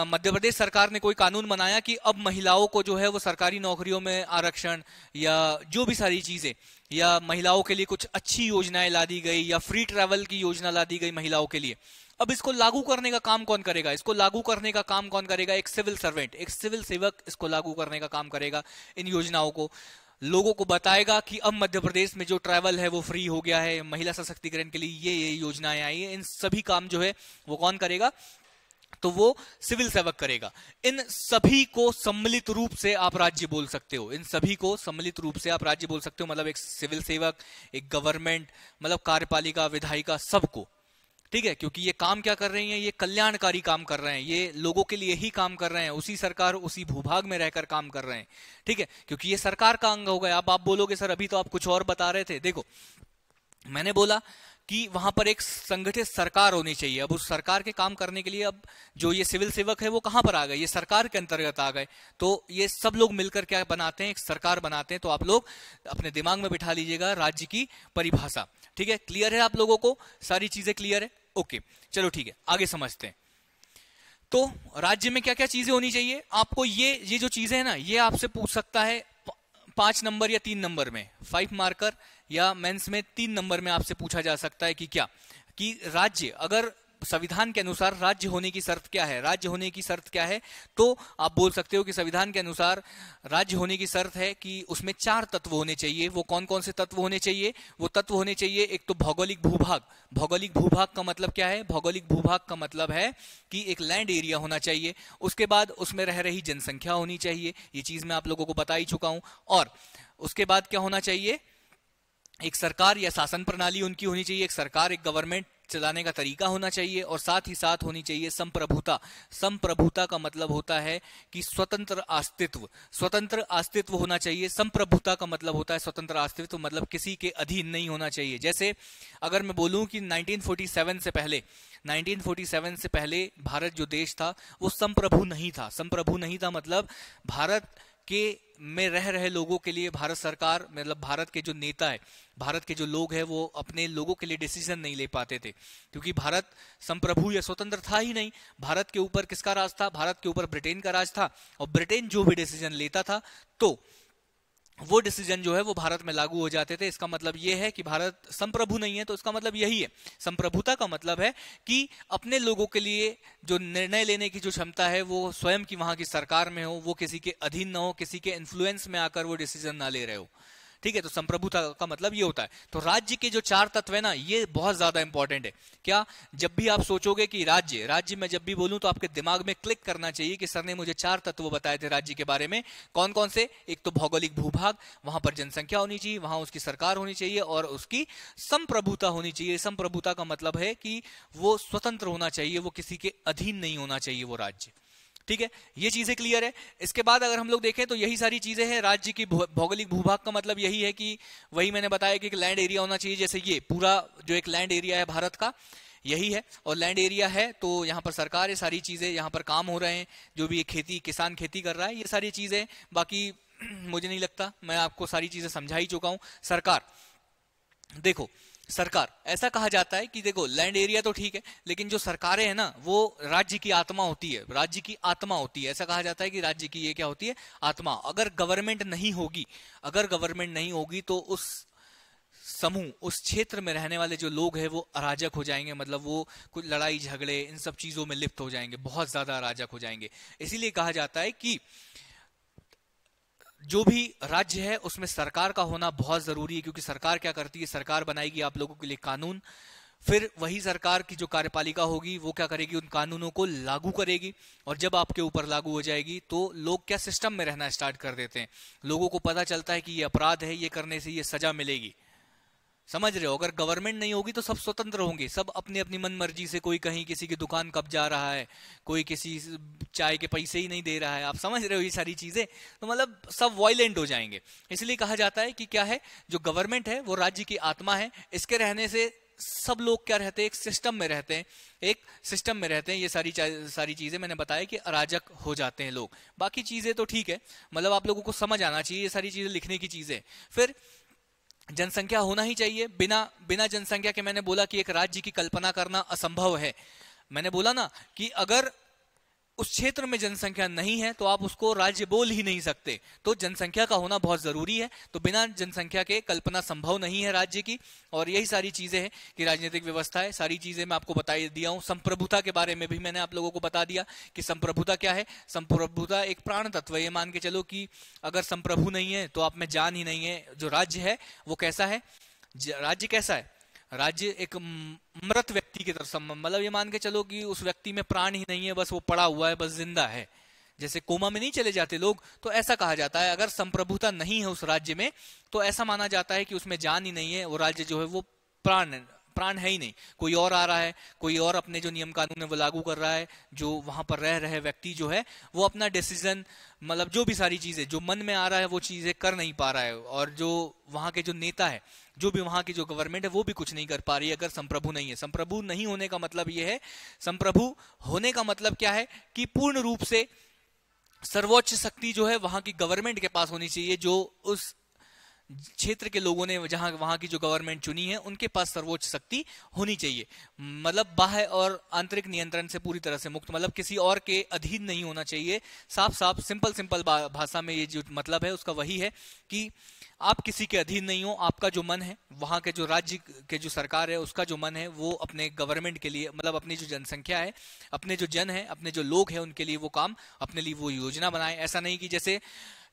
मध्य प्रदेश सरकार ने कोई कानून बनाया कि अब महिलाओं को जो है वो सरकारी नौकरियों में आरक्षण, या जो भी सारी चीजें, या महिलाओं के लिए कुछ अच्छी योजनाएं ला दी गई, या फ्री ट्रैवल की योजना ला दी गई महिलाओं के लिए। अब इसको लागू करने का काम कौन करेगा? इसको लागू करने का काम कौन करेगा? एक सिविल सर्वेंट, एक सिविल सेवक इसको लागू करने का काम करेगा। इन योजनाओं को लोगों को बताएगा कि अब मध्य प्रदेश में जो ट्रैवल है वो फ्री हो गया है, महिला सशक्तिकरण के लिए ये योजनाएं आई है। इन सभी काम जो है वो कौन करेगा? तो वो सिविल सेवक करेगा। इन सभी को सम्मिलित रूप से आप राज्य बोल सकते हो। इन सभी को सम्मिलित रूप से आप राज्य बोल सकते हो, मतलब एक सिविल सेवक, एक गवर्नमेंट, मतलब कार्यपालिका, विधायिका, सबको, ठीक है। क्योंकि ये काम क्या कर रही हैं? ये कल्याणकारी काम कर रहे हैं, ये लोगों के लिए ही काम कर रहे हैं, उसी सरकार, उसी भूभाग में रहकर काम कर रहे हैं, ठीक है। क्योंकि ये सरकार का अंग हो गया। अब आप बोलोगे सर अभी तो आप कुछ और बता रहे थे। देखो, मैंने बोला कि वहां पर एक संगठित सरकार होनी चाहिए। अब उस सरकार के काम करने के लिए अब जो ये सिविल सेवक है वो कहां पर आ गए? ये सरकार के अंतर्गत आ गए। तो ये सब लोग मिलकर क्या बनाते हैं? एक सरकार बनाते हैं। तो आप लोग अपने दिमाग में बिठा लीजिएगा राज्य की परिभाषा, ठीक है। क्लियर है आप लोगों को? सारी चीजें क्लियर है? ओके, चलो ठीक है, आगे समझते हैं। तो राज्य में क्या क्या चीजें होनी चाहिए? आपको ये जो चीजें है ना, ये आपसे पूछ सकता है 5 नंबर या 3 नंबर में, 5 मार्कर, या मेंस में 3 नंबर में आपसे पूछा जा सकता है कि क्या, कि राज्य, अगर संविधान के अनुसार राज्य होने की शर्त क्या है? राज्य होने की शर्त क्या है? तो आप बोल सकते हो कि संविधान के अनुसार राज्य होने की शर्त है कि उसमें 4 तत्व होने चाहिए। वो कौन कौन से तत्व होने चाहिए? वो तत्व होने चाहिए, एक तो भौगोलिक भूभाग। भौगोलिक भूभाग का मतलब क्या है? भौगोलिक भूभाग का मतलब है कि एक लैंड एरिया होना चाहिए। उसके बाद उसमें रह रही जनसंख्या होनी चाहिए, ये चीज मैं आप लोगों को बता ही चुका हूं। और उसके बाद क्या होना चाहिए? एक सरकार या शासन प्रणाली उनकी होनी चाहिए, एक सरकार, एक गवर्नमेंट चलाने का तरीका होना चाहिए, और साथ ही साथ होनी चाहिए संप्रभुता। संप्रभुता का मतलब होता है कि स्वतंत्र अस्तित्व, स्वतंत्र अस्तित्व होना चाहिए। संप्रभुता का मतलब होता है स्वतंत्र अस्तित्व, मतलब किसी के अधीन नहीं होना चाहिए। जैसे अगर मैं बोलूं कि 1947 से पहले भारत जो देश था वो संप्रभु नहीं था। संप्रभु नहीं था मतलब भारत के में रह रहे लोगों के लिए भारत सरकार, मतलब भारत के जो नेता है, भारत के जो लोग हैं, वो अपने लोगों के लिए डिसीजन नहीं ले पाते थे, क्योंकि भारत संप्रभु या स्वतंत्र था ही नहीं। भारत के ऊपर किसका राज था? भारत के ऊपर ब्रिटेन का राज था, और ब्रिटेन जो भी डिसीजन लेता था तो वो डिसीजन जो है वो भारत में लागू हो जाते थे। इसका मतलब ये है कि भारत संप्रभु नहीं है। तो इसका मतलब यही है, संप्रभुता का मतलब है कि अपने लोगों के लिए जो निर्णय लेने की जो क्षमता है वो स्वयं की वहां की सरकार में हो, वो किसी के अधीन ना हो, किसी के इन्फ्लुएंस में आकर वो डिसीजन ना ले रहे हो, ठीक है। तो संप्रभुता का मतलब ये होता है। तो राज्य के जो 4 तत्व है ना, ये बहुत ज्यादा इंपॉर्टेंट है। क्या? जब भी आप सोचोगे कि राज्य में जब भी बोलूं तो आपके दिमाग में क्लिक करना चाहिए कि सर ने मुझे 4 तत्व बताए थे राज्य के बारे में। कौन कौन से? एक तो भौगोलिक भूभाग, वहां पर जनसंख्या होनी चाहिए, वहां उसकी सरकार होनी चाहिए, और उसकी संप्रभुता होनी चाहिए। संप्रभुता का मतलब है कि वो स्वतंत्र होना चाहिए, वो किसी के अधीन नहीं होना चाहिए वो राज्य, ठीक है, ये चीजें क्लियर है। इसके बाद अगर हम लोग देखें तो यही सारी चीजें हैं। राज्य की भौगोलिक भूभाग का मतलब यही है कि वही मैंने बताया कि एक लैंड एरिया होना चाहिए। जैसे ये पूरा जो एक लैंड एरिया है भारत का, यही है। और लैंड एरिया है तो यहाँ पर सरकार है, सारी चीजें यहाँ पर काम हो रहे हैं, जो भी खेती किसान खेती कर रहा है, ये सारी चीजें। बाकी मुझे नहीं लगता, मैं आपको सारी चीजें समझा ही चुका हूं। सरकार, देखो सरकार ऐसा कहा जाता है कि देखो लैंड एरिया तो ठीक है, लेकिन जो सरकारें हैं ना वो राज्य की आत्मा होती है, राज्य की आत्मा होती है। ऐसा कहा जाता है कि राज्य की ये क्या होती है, आत्मा। अगर गवर्नमेंट नहीं होगी, अगर गवर्नमेंट नहीं होगी तो उस समूह, उस क्षेत्र में रहने वाले जो लोग हैं वो अराजक हो जाएंगे। मतलब वो कुछ लड़ाई झगड़े इन सब चीजों में लिप्त हो जाएंगे, बहुत ज्यादा अराजक हो जाएंगे। इसीलिए कहा जाता है कि जो भी राज्य है उसमें सरकार का होना बहुत जरूरी है, क्योंकि सरकार क्या करती है, सरकार बनाएगी आप लोगों के लिए कानून, फिर वही सरकार की जो कार्यपालिका होगी वो क्या करेगी, उन कानूनों को लागू करेगी। और जब आपके ऊपर लागू हो जाएगी तो लोग क्या सिस्टम में रहना स्टार्ट कर देते हैं। लोगों को पता चलता है कि ये अपराध है, ये करने से ये सजा मिलेगी। समझ रहे हो? अगर गवर्नमेंट नहीं होगी तो सब स्वतंत्र होंगे, सब अपनी अपनी मन मर्जी से, कोई कहीं किसी की दुकान कब जा रहा है, कोई किसी चाय के पैसे ही नहीं दे रहा है। आप समझ रहे हो ये सारी चीजें? तो मतलब सब वायलेंट हो जाएंगे। इसलिए कहा जाता है कि क्या है, जो गवर्नमेंट है वो राज्य की आत्मा है। इसके रहने से सब लोग क्या रहते हैं, एक सिस्टम में रहते हैं, एक सिस्टम में रहते हैं। ये सारी चीजें मैंने बताया कि अराजक हो जाते हैं लोग। बाकी चीजें तो ठीक है, मतलब आप लोगों को समझ आना चाहिए, ये सारी चीजें लिखने की चीजें। फिर जनसंख्या होना ही चाहिए। बिना जनसंख्या के मैंने बोला कि एक राज्य की कल्पना करना असंभव है। मैंने बोला ना कि अगर उस क्षेत्र में जनसंख्या नहीं है तो आप उसको राज्य बोल ही नहीं सकते। तो जनसंख्या का होना बहुत जरूरी है। तो बिना जनसंख्या के कल्पना संभव नहीं है राज्य की। और यही सारी चीजें हैं कि राजनीतिक व्यवस्था है, सारी चीजें मैं आपको बता दिया हूं। संप्रभुता के बारे में भी मैंने आप लोगों को बता दिया कि संप्रभुता क्या है। संप्रभुता एक प्राण तत्व है। ये मान के चलो कि अगर संप्रभु नहीं है तो आप में जान ही नहीं है। जो राज्य है वो कैसा है, राज्य कैसा है, राज्य एक मृत व्यक्ति की तरफ, मतलब ये मान के चलो कि उस व्यक्ति में प्राण ही नहीं है, बस वो पड़ा हुआ है, बस जिंदा है। जैसे कोमा में नहीं चले जाते लोग, तो ऐसा कहा जाता है। अगर संप्रभुता नहीं है उस राज्य में तो ऐसा माना जाता है कि उसमें जान ही नहीं है, वो राज्य जो है वो प्राण है ही नहीं। कोई और आ रहा है, कोई और अपने जो नियम कानून है वो लागू कर रहा है। जो वहां पर रह रहे व्यक्ति जो है वो अपना डिसीजन, मतलब जो भी सारी चीजें जो मन में आ रहा है वो चीजें कर नहीं पा रहा है। और जो वहां के जो नेता है, जो भी वहां की जो गवर्नमेंट है वो भी कुछ नहीं कर पा रही है अगर संप्रभु नहीं है। संप्रभु नहीं होने का मतलब ये है, संप्रभु होने का मतलब क्या है कि पूर्ण रूप से सर्वोच्च शक्ति जो है वहां की गवर्नमेंट के पास होनी चाहिए। जो उस क्षेत्र के लोगों ने, जहां वहां की जो गवर्नमेंट चुनी है, उनके पास सर्वोच्च शक्ति होनी चाहिए। मतलब बाह्य और आंतरिक नियंत्रण से पूरी तरह से मुक्त, मतलब किसी और के अधीन नहीं होना चाहिए। साफ साफ सिंपल भाषा में ये जो मतलब है उसका वही है कि आप किसी के अधीन नहीं हो। आपका जो मन है, वहां के जो राज्य के जो सरकार है उसका जो मन है वो अपने गवर्नमेंट के लिए, मतलब अपनी जो जनसंख्या है, अपने जो जन है, अपने जो लोग हैं उनके लिए वो काम, अपने लिए वो योजना बनाए। ऐसा नहीं कि जैसे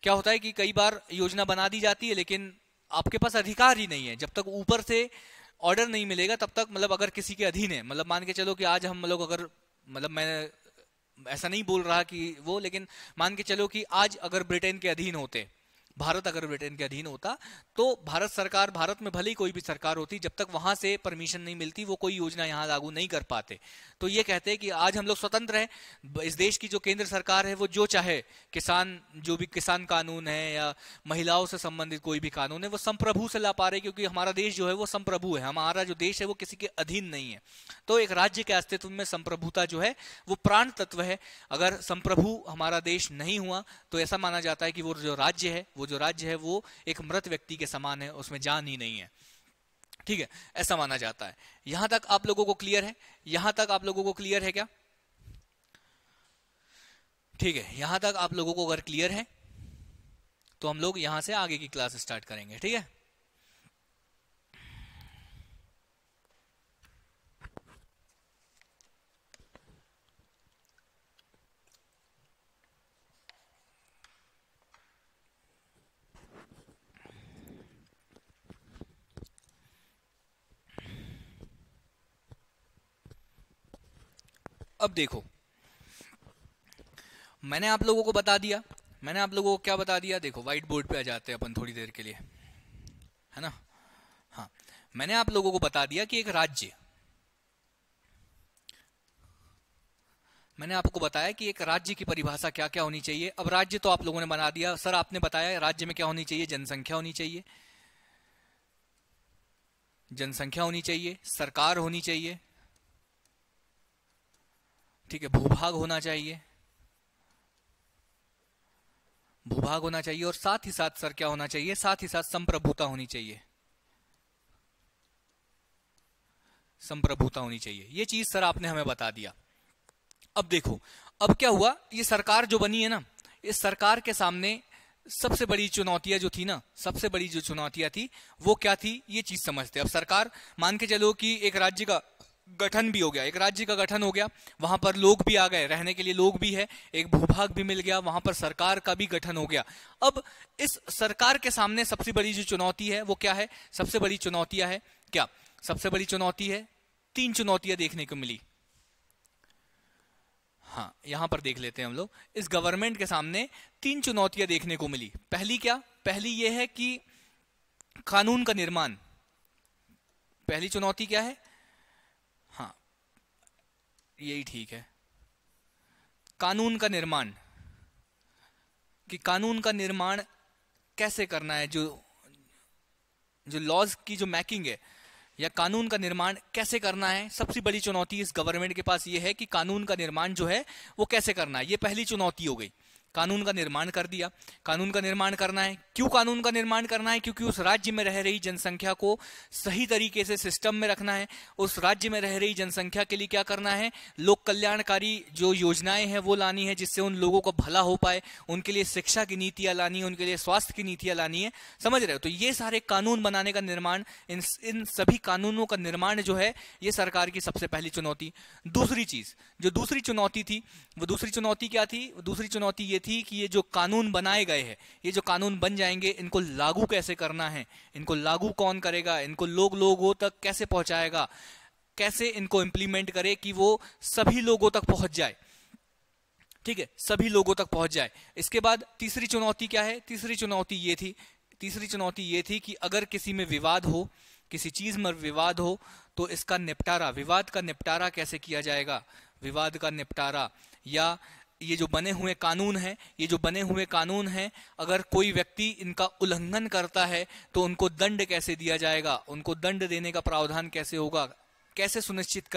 क्या होता है कि कई बार योजना बना दी जाती है लेकिन आपके पास अधिकार ही नहीं है। जब तक ऊपर से ऑर्डर नहीं मिलेगा तब तक, मतलब अगर किसी के अधीन है, मतलब मान के चलो कि आज हम लोग अगर, मतलब मैं ऐसा नहीं बोल रहा कि वो, लेकिन मान के चलो कि आज अगर ब्रिटेन के अधीन होते, भारत अगर ब्रिटेन के अधीन होता, तो भारत सरकार, भारत में भले ही कोई भी सरकार होती, जब तक वहां से परमिशन नहीं मिलती वो कोई योजना यहां लागू नहीं कर पाते। तो ये कहते हैं कि आज हम लोग स्वतंत्र हैं। इस देश की जो केंद्र सरकार है वो जो चाहे किसान, जो भी किसान कानून है या महिलाओं से संबंधित कोई भी कानून है वो संप्रभु से ला पा रहे, क्योंकि हमारा देश जो है वो संप्रभु है। हमारा जो देश है वो किसी के अधीन नहीं है। तो एक राज्य के अस्तित्व में संप्रभुता जो है वो प्राण तत्व है। अगर संप्रभु हमारा देश नहीं हुआ तो ऐसा माना जाता है कि वो जो राज्य है वो एक मृत व्यक्ति के समान है, उसमें जान ही नहीं है। ठीक है, ऐसा माना जाता है। यहां तक आप लोगों को क्लियर है? यहां तक आप लोगों को क्लियर है क्या? ठीक है, यहां तक आप लोगों को अगर क्लियर है तो हम लोग यहां से आगे की क्लास स्टार्ट करेंगे। ठीक है, अब देखो, मैंने आप लोगों को बता दिया, मैंने आप लोगों को क्या बता दिया। देखो व्हाइट बोर्ड पे आ जाते हैं अपन थोड़ी देर के लिए, है ना। हाँ, मैंने आप लोगों को बता दिया कि एक राज्य मैंने आपको बताया कि एक राज्य की परिभाषा क्या क्या होनी चाहिए। अब राज्य तो आप लोगों ने बना दिया। सर आपने बताया राज्य में क्या होनी चाहिए, जनसंख्या होनी चाहिए, जनसंख्या होनी चाहिए, सरकार होनी चाहिए, ठीक है, भूभाग होना चाहिए, भूभाग होना चाहिए, और साथ ही साथ सर क्या होना चाहिए, साथ ही साथ संप्रभुता होनी चाहिए, संप्रभुता होनी चाहिए। ये चीज सर आपने हमें बता दिया। अब देखो, अब क्या हुआ, ये सरकार जो बनी है ना, इस सरकार के सामने सबसे बड़ी चुनौतियां जो थी ना, सबसे बड़ी जो चुनौतियां थी वो क्या थी, ये चीज समझते। अब सरकार, मान के चलो कि एक राज्य का गठन भी हो गया, एक राज्य का गठन हो गया, वहां पर लोग भी आ गए, रहने के लिए लोग भी है, एक भूभाग भी मिल गया, वहां पर सरकार का भी गठन हो गया। अब इस सरकार के सामने सबसे बड़ी जो चुनौती है वो क्या है, सबसे बड़ी चुनौतियां है क्या, सबसे बड़ी चुनौती है, 3 चुनौतियां देखने को मिली। हाँ, यहां पर देख लेते हैं हम लोग। इस गवर्नमेंट के सामने 3 चुनौतियां देखने को मिली। पहली क्या, पहली यह है कि कानून का निर्माण। पहली चुनौती क्या है, हाँ यही ठीक है, कानून का निर्माण, कि कानून का निर्माण कैसे करना है, जो लॉज की जो मेकिंग है या कानून का निर्माण कैसे करना है। सबसे बड़ी चुनौती इस गवर्नमेंट के पास ये है कि कानून का निर्माण जो है वो कैसे करना है। ये पहली चुनौती हो गई। कानून का निर्माण कर दिया, कानून का निर्माण करना है। क्यों कानून का निर्माण करना है, क्योंकि उस राज्य में रह रही जनसंख्या को सही तरीके से सिस्टम में रखना है। उस राज्य में रह रही जनसंख्या के लिए क्या करना है, लोक कल्याणकारी जो योजनाएं हैं वो लानी है, जिससे उन लोगों को भला हो पाए। उनके लिए शिक्षा की नीतियां लानी है, उनके लिए स्वास्थ्य की नीतियां लानी है, समझ रहे हो। तो ये सारे कानून बनाने का निर्माण, इन सभी कानूनों का निर्माण जो है ये सरकार की सबसे पहली चुनौती। दूसरी चीज, जो दूसरी चुनौती थी, वो दूसरी चुनौती क्या थी, दूसरी चुनौती ये थी कि ये जो कानून बनाए गए हैं, ये जो कानून बन जाएंगे, इनको लागू कैसे करना है, इनको लागू कौन करेगा, इनको लोगों तक कैसे पहुंचाएगा, कैसे इनको इंप्लीमेंट करे कि वो सभी लोगों तक पहुंच जाए, ठीक है, सभी लोगों तक पहुंच जाए। इसके बाद तीसरी चुनौती क्या है, तीसरी चुनौती ये थी कि अगर किसी में विवाद हो, किसी चीज में विवाद हो, तो इसका निपटारा, विवाद का निपटारा कैसे किया जाएगा, विवाद का निपटारा। या ये जो बने हुए कानून हैं, ये जो बने हुए कानून हैं, अगर कोई व्यक्ति इनका उल्लंघन करता है तो उनको दंड कैसे दिया जाएगा, उनको दंड देने का प्रावधान कैसे होगा, कैसे सुनिश्चित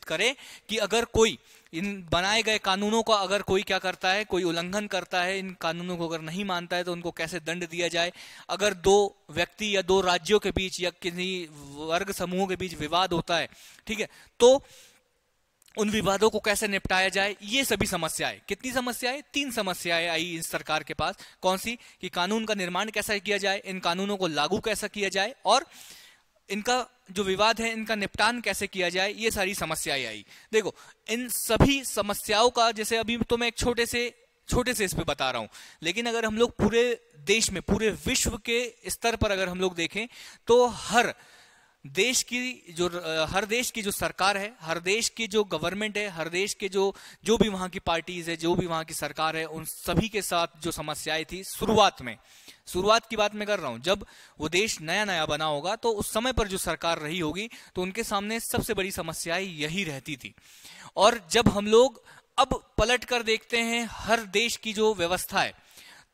करें कि अगर कोई इन बनाए गए कानूनों का अगर कोई क्या करता है, कोई उल्लंघन करता है, इन कानूनों को अगर नहीं मानता है तो उनको कैसे दंड दिया जाए। अगर 2 व्यक्ति या 2 राज्यों के बीच या किसी वर्ग समूह के बीच विवाद होता है, ठीक है, तो उन विवादों को कैसे निपटाया जाए। ये सभी समस्याएं, कितनी समस्याएं, 3 समस्याएं आई इस सरकार के पास। कौन सी, कि कानून का निर्माण कैसा किया जाए, इन कानूनों को लागू कैसा किया जाए, और इनका जो विवाद है इनका निपटान कैसे किया जाए। ये सारी समस्याएं आई। देखो, इन सभी समस्याओं का, जैसे अभी तो मैं एक छोटे से इस पे बता रहा हूं, लेकिन अगर हम लोग पूरे देश में, पूरे विश्व के स्तर पर अगर हम लोग देखें तो हर देश की जो सरकार है, हर देश की जो गवर्नमेंट है, हर देश के जो भी वहां की पार्टीज है, जो भी वहां की सरकार है, उन सभी के साथ जो समस्याएं थी शुरुआत की बात मैं कर रहा हूं, जब वो देश नया बना होगा तो उस समय पर जो सरकार रही होगी तो उनके सामने सबसे बड़ी समस्याएं यही रहती थी। और जब हम लोग अब पलट कर देखते हैं हर देश की जो व्यवस्था है,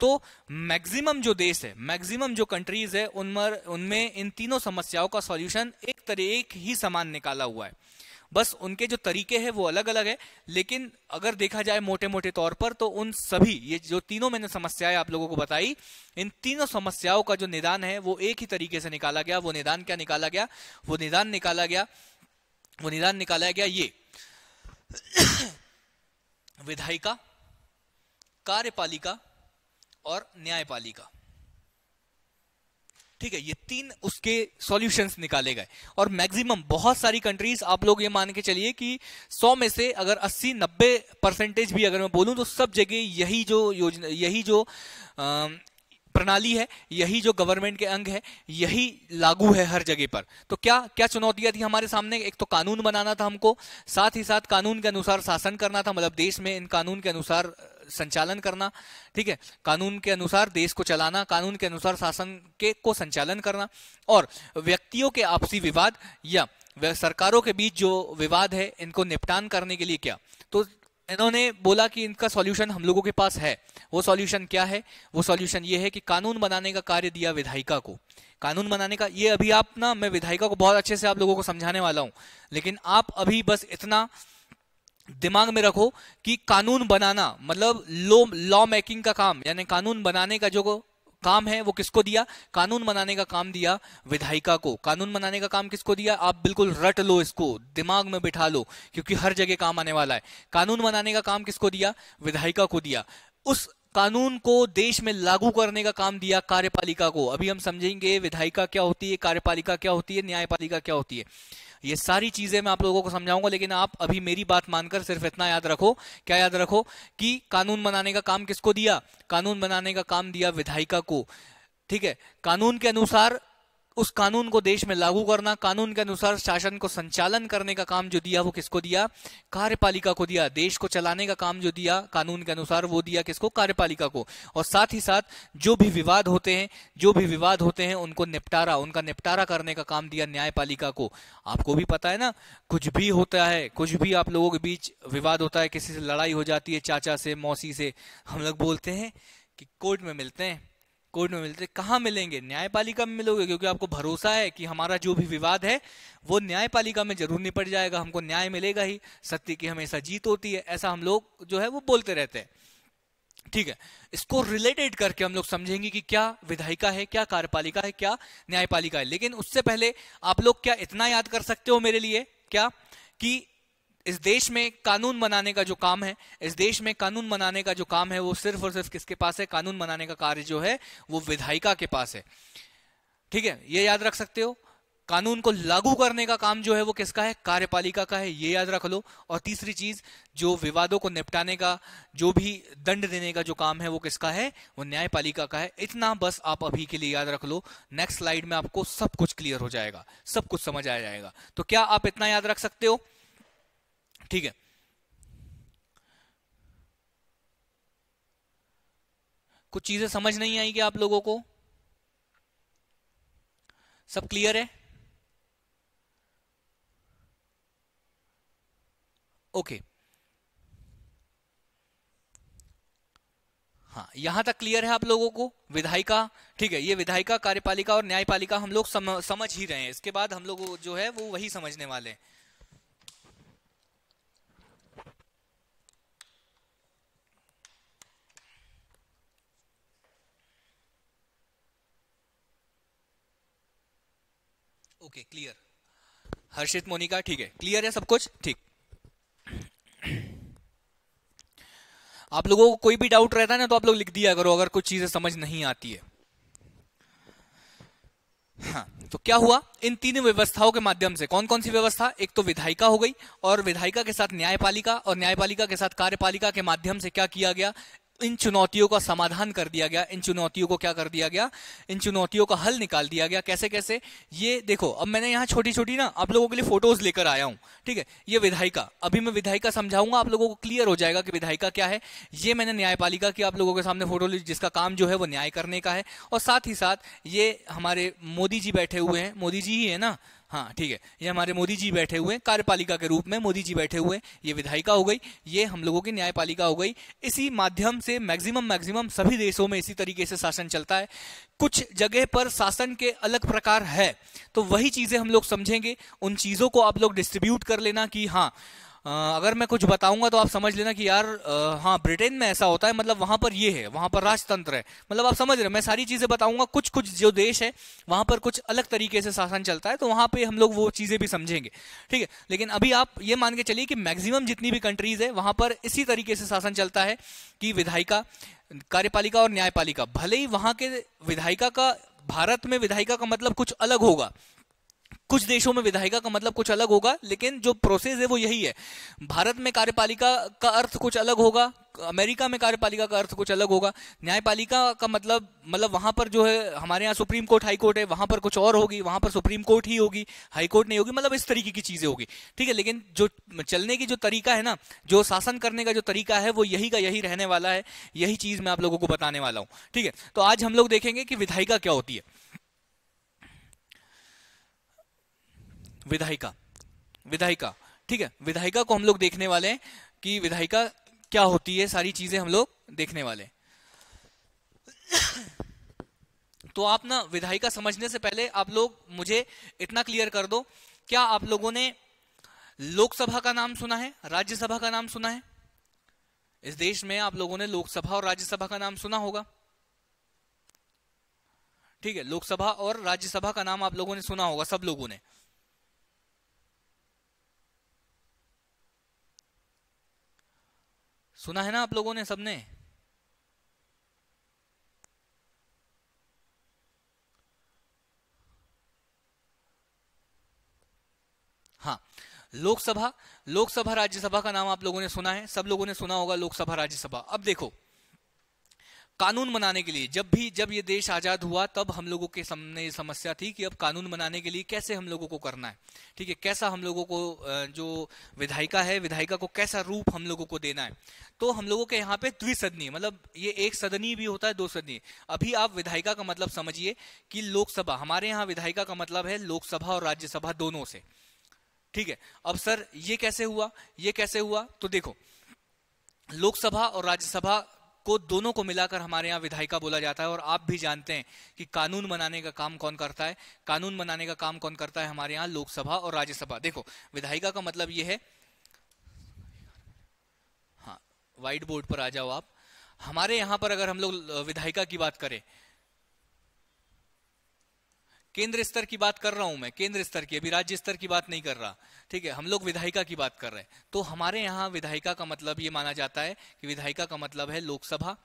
तो मैक्सिमम जो देश है, मैक्सिमम जो कंट्रीज है, उनमें इन तीनों समस्याओं का सॉल्यूशन एक ही समान निकाला हुआ है। बस उनके जो तरीके हैं वो अलग अलग है, लेकिन अगर देखा जाए मोटे मोटे तौर पर तो उन सभी, ये जो तीनों मैंने समस्याएं आप लोगों को बताई, इन तीनों समस्याओं का जो निदान है वो एक ही तरीके से निकाला गया। वो निदान क्या निकाला गया, वो निदान निकाला गया ये विधायिका, कार्यपालिका और न्यायपालिका, ठीक है, ये 3 उसके सॉल्यूशंस निकाले गए। और मैक्सिमम बहुत सारी कंट्रीज, आप लोग ये मान के चलिए कि 100 में से अगर 80-90% भी अगर मैं बोलूं तो सब जगह यही जो प्रणाली है, यही जो गवर्नमेंट के अंग है, यही लागू है हर जगह पर। तो क्या चुनौतियां थी हमारे सामने, एक तो कानून बनाना था हमको, साथ ही साथ कानून के अनुसार शासन करना था, मतलब देश में इन कानून के अनुसार संचालन करना, ठीक है, कानून के अनुसार देश को चलाना, कानून के अनुसार शासन को संचालन करना, और व्यक्तियों के आपसी विवाद या सरकारों के बीच जो विवाद है इनको निपटान करने के लिए क्या, तो इन्होंने बोला कि इनका सॉल्यूशन हम लोगों के पास है। वो सॉल्यूशन क्या है? वो सॉल्यूशन ये है कि कानून बनाने का कार्य दिया विधायिका को। कानून बनाने का, ये अभी आप ना, मैं विधायिका को बहुत अच्छे से आप लोगों को समझाने वाला हूं, लेकिन आप अभी बस इतना दिमाग में रखो कि कानून बनाना मतलब लॉ मेकिंग का काम, यानी कानून बनाने का जो काम है वो किसको दिया? कानून बनाने का काम दिया विधायिका को। कानून बनाने का काम किसको दिया? आप बिल्कुल रट लो, इसको दिमाग में बिठा लो, क्योंकि हर जगह काम आने वाला है। कानून बनाने का काम किसको दिया? विधायिका को दिया। उस कानून को देश में लागू करने का काम दिया कार्यपालिका को। अभी हम समझेंगे विधायिका क्या होती है, कार्यपालिका क्या होती है, न्यायपालिका क्या होती है। ये सारी चीजें मैं आप लोगों को समझाऊंगा, लेकिन आप अभी मेरी बात मानकर सिर्फ इतना याद रखो। क्या याद रखो? कि कानून बनाने का काम किसको दिया? कानून बनाने का काम दिया विधायिका को। ठीक है, कानून के अनुसार उस कानून को देश में लागू करना, कानून के अनुसार शासन को संचालन करने का काम जो दिया वो किसको दिया? कार्यपालिका को दिया। देश को चलाने का काम जो दिया कानून के अनुसार वो दिया किसको? कार्यपालिका को। और साथ ही साथ जो भी विवाद होते हैं उनका निपटारा करने का काम दिया न्यायपालिका को। आपको भी पता है ना, कुछ भी होता है, कुछ भी आप लोगों के बीच विवाद होता है, किसी से लड़ाई हो जाती है, चाचा से, मौसी से, हम लोग बोलते हैं कि कोर्ट में मिलते हैं। कहाँ मिलेंगे? न्यायपालिका में मिलोगे, क्योंकि आपको भरोसा है कि हमारा जो भी विवाद है वो न्यायपालिका में जरूर निपट जाएगा, हमको न्याय मिलेगा ही, सत्य की हमेशा जीत होती है, ऐसा हम लोग जो है वो बोलते रहते हैं। ठीक है, इसको रिलेटेड करके हम लोग समझेंगे कि क्या विधायिका है, क्या कार्यपालिका है, क्या न्यायपालिका है। लेकिन उससे पहले आप लोग क्या इतना याद कर सकते हो मेरे लिए, क्या कि इस देश में कानून बनाने का जो काम है, वो सिर्फ और सिर्फ किसके पास है? कानून बनाने का कार्य जो है वो विधायिका के पास है। ठीक है, ये याद रख सकते हो। कानून को लागू करने का काम जो है वो किसका है? कार्यपालिका का है, ये याद रख लो। और तीसरी चीज, जो विवादों को निपटाने का, जो भी दंड देने का जो काम है वो किसका है? वो न्यायपालिका का है। इतना बस आप अभी के लिए याद रख लो। नेक्स्ट स्लाइड में आपको सब कुछ क्लियर हो जाएगा, सब कुछ समझ आ जाएगा। तो क्या आप इतना याद रख सकते हो? ठीक है, कुछ चीजें समझ नहीं आई क्या आप लोगों को? सब क्लियर है? ओके, हाँ, यहां तक क्लियर है आप लोगों को? विधायिका, ठीक है, ये विधायिका, कार्यपालिका और न्यायपालिका हम लोग समझ ही रहे हैं। इसके बाद हम लोग जो है वो वही समझने वाले हैं। Okay, clear. हर्षित, मोनिका, ठीक है, क्लियर है सब कुछ? ठीक। आप लोगों को कोई भी डाउट रहता है ना तो आप लोग लिख दिया करो, अगर कुछ चीजें समझ नहीं आती है। हाँ, तो क्या हुआ? इन तीन व्यवस्थाओं के माध्यम से, कौन कौन सी व्यवस्था? एक तो विधायिका हो गई, और विधायिका के साथ न्यायपालिका, और न्यायपालिका के साथ कार्यपालिका के माध्यम से क्या किया गया? इन चुनौतियों का समाधान कर दिया गया। इन चुनौतियों को क्या कर दिया गया? इन चुनौतियों का हल निकाल दिया गया। कैसे कैसे? ये देखो, अब मैंने यहाँ छोटी छोटी ना आप लोगों के लिए फोटोज लेकर आया हूँ। ठीक है, ये विधायिका, अभी मैं विधायिका समझाऊंगा, आप लोगों को क्लियर हो जाएगा कि विधायिका क्या है। ये मैंने न्यायपालिका की आप लोगों के सामने फोटो ली, जिसका काम जो है वो न्याय करने का है। और साथ ही साथ ये हमारे मोदी जी बैठे हुए हैं, मोदी जी ही है ना? हाँ, ठीक है, ये हमारे मोदी जी बैठे हुए हैं कार्यपालिका के रूप में, मोदी जी बैठे हुए हैं। ये विधायिका हो गई, ये हम लोगों की न्यायपालिका हो गई। इसी माध्यम से मैक्सिमम सभी देशों में इसी तरीके से शासन चलता है। कुछ जगह पर शासन के अलग प्रकार है, तो वही चीजें हम लोग समझेंगे। उन चीजों को आप लोग डिस्ट्रीब्यूट कर लेना कि हाँ, अगर मैं कुछ बताऊंगा तो आप समझ लेना कि यार हाँ, ब्रिटेन में ऐसा होता है, मतलब वहां पर ये है, वहां पर राजतंत्र है, मतलब आप समझ रहे हैं। मैं सारी चीजें बताऊंगा, कुछ कुछ जो देश है वहां पर कुछ अलग तरीके से शासन चलता है, तो वहां पे हम लोग वो चीजें भी समझेंगे। ठीक है, लेकिन अभी आप ये मान के चलिए कि मैक्सिमम जितनी भी कंट्रीज है वहां पर इसी तरीके से शासन चलता है कि विधायिका, कार्यपालिका और न्यायपालिका। भले ही वहां के विधायिका का, भारत में विधायिका का मतलब कुछ अलग होगा, कुछ देशों में विधायिका का मतलब कुछ अलग होगा, लेकिन जो प्रोसेस है वो यही है। भारत में कार्यपालिका का अर्थ कुछ अलग होगा, अमेरिका में कार्यपालिका का अर्थ कुछ अलग होगा। न्यायपालिका का मतलब वहां पर जो है, हमारे यहाँ सुप्रीम कोर्ट, हाई कोर्ट है, वहां पर कुछ और होगी, वहां पर सुप्रीम कोर्ट ही होगी, हाई कोर्ट नहीं होगी, मतलब इस तरीके की चीजें होगी। ठीक है, लेकिन जो चलने की जो तरीका है ना, जो शासन करने का जो तरीका है, वो यही का यही रहने वाला है। यही चीज मैं आप लोगों को बताने वाला हूँ। ठीक है, तो आज हम लोग देखेंगे कि विधायिका क्या होती है। विधायिका, ठीक है, विधायिका को हम लोग देखने वाले हैं कि विधायिका क्या होती है, सारी चीजें हम लोग देखने वाले। तो आप ना विधायिका समझने से पहले आप लोग मुझे इतना क्लियर कर दो, क्या आप लोगों ने लोकसभा का नाम सुना है, राज्यसभा का नाम सुना है? इस देश में आप लोगों ने लोकसभा और राज्यसभा का नाम सुना होगा, ठीक है। लोकसभा और राज्यसभा का नाम आप लोगों ने सुना होगा, सब लोगों ने। सुना है ना आप लोगों ने, सबने? हाँ, लोकसभा, लोकसभा राज्यसभा का नाम आप लोगों ने सुना है, सब लोगों ने सुना होगा लोकसभा राज्यसभा। अब देखो, कानून बनाने के लिए जब ये देश आजाद हुआ तब हम लोगों के सामने ये समस्या थी कि अब कानून बनाने के लिए कैसे हम लोगों को करना है, ठीक है, कैसा हम लोगों को जो विधायिका है, विधायिका को कैसा रूप हम लोगों को देना है। तो हम लोगों के यहाँ पे द्विसदनीय, मतलब ये एक सदनीय भी होता है, दो सदनीय। अभी आप विधायिका का मतलब समझिए कि लोकसभा, हमारे यहाँ विधायिका का मतलब है लोकसभा और राज्यसभा दोनों से, ठीक है। अब सर ये कैसे हुआ, ये कैसे हुआ? तो देखो, लोकसभा और राज्यसभा को दोनों को मिलाकर हमारे यहाँ विधायिका बोला जाता है। और आप भी जानते हैं कि कानून बनाने का काम कौन करता है, कानून बनाने का काम कौन करता है हमारे यहाँ, लोकसभा और राज्यसभा। देखो, विधायिका का मतलब ये है, हाँ व्हाइट बोर्ड पर आ जाओ आप। हमारे यहाँ पर अगर हम लोग विधायिका की बात करें, केंद्र स्तर की बात कर रहा हूं मैं, केंद्र स्तर की, अभी राज्य स्तर की बात नहीं कर रहा, ठीक है। हम लोग विधायिका की बात कर रहे हैं। तो हमारे यहाँ विधायिका का मतलब ये माना जाता है कि विधायिका का मतलब है लोकसभा,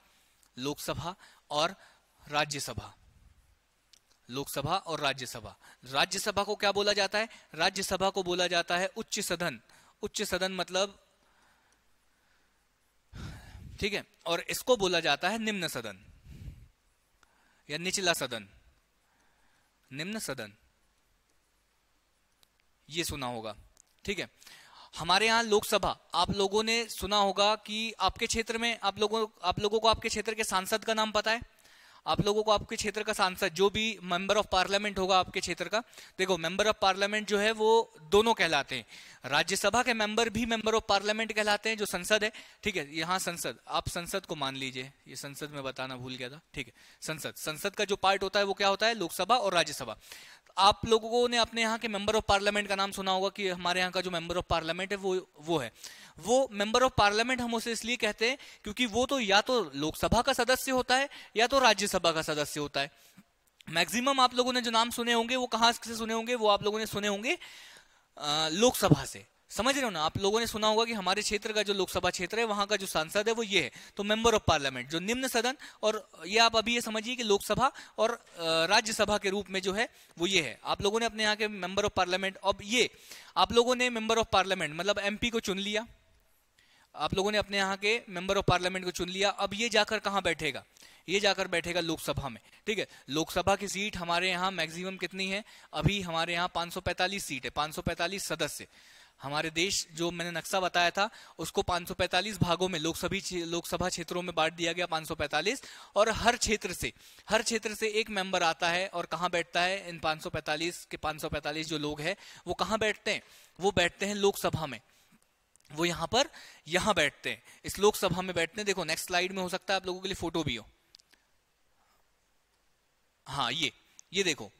लोकसभा और राज्यसभा, लोकसभा और राज्यसभा। राज्यसभा को क्या बोला जाता है? राज्यसभा को बोला जाता है उच्च सदन। उच्च सदन मतलब, ठीक है, और इसको बोला जाता है निम्न सदन या निचला सदन, निम्न सदन, ये सुना होगा, ठीक है। हमारे यहाँ लोकसभा, आप लोगों ने सुना होगा कि आपके क्षेत्र में, आप लोगों को आपके क्षेत्र के सांसद का नाम पता है? आप लोगों को आपके क्षेत्र का सांसद, जो भी मेंबर ऑफ पार्लियामेंट होगा आपके क्षेत्र का, देखो मेंबर ऑफ पार्लियामेंट जो है वो दोनों कहलाते हैं। राज्यसभा के मेंबर भी मेंबर ऑफ पार्लियामेंट कहलाते हैं, जो संसद है, ठीक है। यहाँ संसद, आप संसद को मान लीजिए, ये संसद में बताना भूल गया था, ठीक है। संसद, संसद का जो पार्ट होता है वो क्या होता है? लोकसभा और राज्यसभा। आप लोगों ने अपने यहाँ के मेंबर ऑफ पार्लियामेंट का नाम सुना होगा कि हमारे यहाँ का जो मेंबर ऑफ पार्लियामेंट है वो है, वो मेंबर ऑफ पार्लियामेंट हम उसे इसलिए कहते हैं क्योंकि वो तो या तो लोकसभा का सदस्य होता है या तो राज्यसभा का सदस्य होता है। मैक्सिमम आप लोगों ने जो नाम सुने होंगे वो कहां से सुने होंगे? वो आप लोगों ने सुने होंगे लोकसभा से। समझ रहे हो ना? आप लोगों ने सुना होगा कि हमारे क्षेत्र का जो लोकसभा क्षेत्र है वहां का जो सांसद है वो ये है, तो मेंबर ऑफ पार्लियामेंट, जो निम्न सदन। और ये आप अभी ये समझिए कि लोकसभा और राज्यसभा के रूप में जो है वो ये है। आप लोगों ने अपने यहाँ के मेंबर ऑफ पार्लियामेंट, अब ये आप लोगों ने मेंबर ऑफ पार्लियामेंट मतलब एमपी को चुन लिया, आप लोगों ने अपने यहाँ के मेंबर ऑफ पार्लियामेंट को चुन लिया। अब ये जाकर कहाँ बैठेगा? ये जाकर बैठेगा लोकसभा में, ठीक है। लोकसभा की सीट हमारे यहाँ मैक्सिमम कितनी है? अभी हमारे यहाँ 545 सीट है, 545 सदस्य। हमारे देश, जो मैंने नक्शा बताया था, उसको 545 भागों में लोकसभा क्षेत्रों में बांट दिया गया, 545। और हर क्षेत्र से एक मेंबर आता है और कहाँ बैठता है? इन 545 के 545 जो लोग हैं वो कहाँ बैठते हैं? वो बैठते हैं लोकसभा में। वो यहाँ बैठते हैं, इस लोकसभा में बैठते हैं। देखो नेक्स्ट स्लाइड में हो सकता है आप लोगों के लिए फोटो भी हो। हाँ, ये देखो,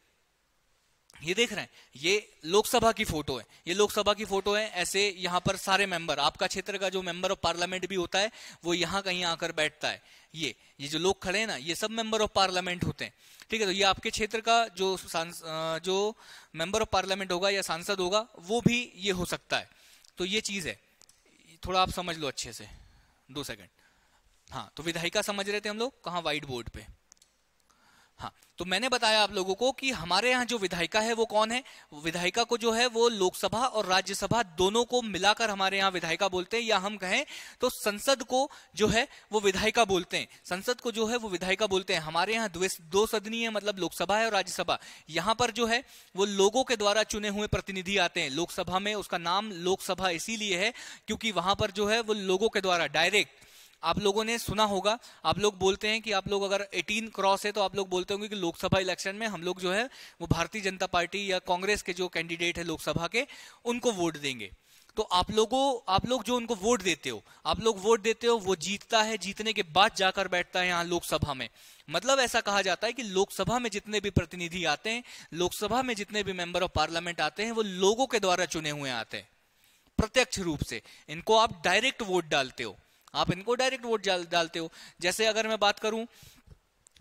ये देख रहे हैं, ये लोकसभा की फोटो है, ये लोकसभा की फोटो है। ऐसे यहाँ पर सारे मेंबर, आपका क्षेत्र का जो मेंबर ऑफ पार्लियामेंट भी होता है वो यहाँ कहीं आकर बैठता है। ये जो लोग खड़े हैं ना, ये सब मेंबर ऑफ पार्लियामेंट होते हैं, ठीक है। तो ये आपके क्षेत्र का जो मेंबर ऑफ पार्लियामेंट होगा या सांसद होगा वो भी ये हो सकता है। तो ये चीज है, थोड़ा आप समझ लो अच्छे से, 2 सेकंड। हाँ, तो विधायिका समझ रहे थे हम लोग, कहाँ? व्हाइट बोर्ड पे। हाँ, तो मैंने बताया आप लोगों को कि हमारे यहाँ जो विधायिका है वो कौन है? विधायिका को जो है वो लोकसभा और राज्यसभा दोनों को मिलाकर हमारे यहाँ विधायिका बोलते हैं, या हम कहें तो संसद को जो है वो विधायिका बोलते हैं। संसद को जो है वो विधायिका बोलते हैं। हमारे यहाँ दो सदनीय मतलब लोकसभा है और राज्यसभा। यहाँ पर जो है वो लोगों के द्वारा चुने हुए प्रतिनिधि आते हैं। लोकसभा में उसका नाम लोकसभा इसीलिए है क्योंकि वहां पर जो है वो लोगों के द्वारा डायरेक्ट, आप लोगों ने सुना होगा, आप लोग बोलते हैं कि आप लोग अगर 18 क्रॉस है तो आप लोग बोलते होंगे कि लोकसभा इलेक्शन में हम लोग जो है वो भारतीय जनता पार्टी या कांग्रेस के जो कैंडिडेट है लोकसभा के, उनको वोट देंगे। तो आप लोग जो उनको वोट देते हो, आप लोग वोट देते हो, वो जीतता है, जीतने के बाद जाकर बैठता है यहाँ लोकसभा में। मतलब ऐसा कहा जाता है कि लोकसभा में जितने भी प्रतिनिधि आते हैं, लोकसभा में जितने भी मेंबर ऑफ पार्लियामेंट आते हैं, वो लोगों के द्वारा चुने हुए आते हैं प्रत्यक्ष रूप से। इनको आप डायरेक्ट वोट डालते हो, आप इनको डायरेक्ट वोट डालते हो। जैसे अगर मैं बात करूं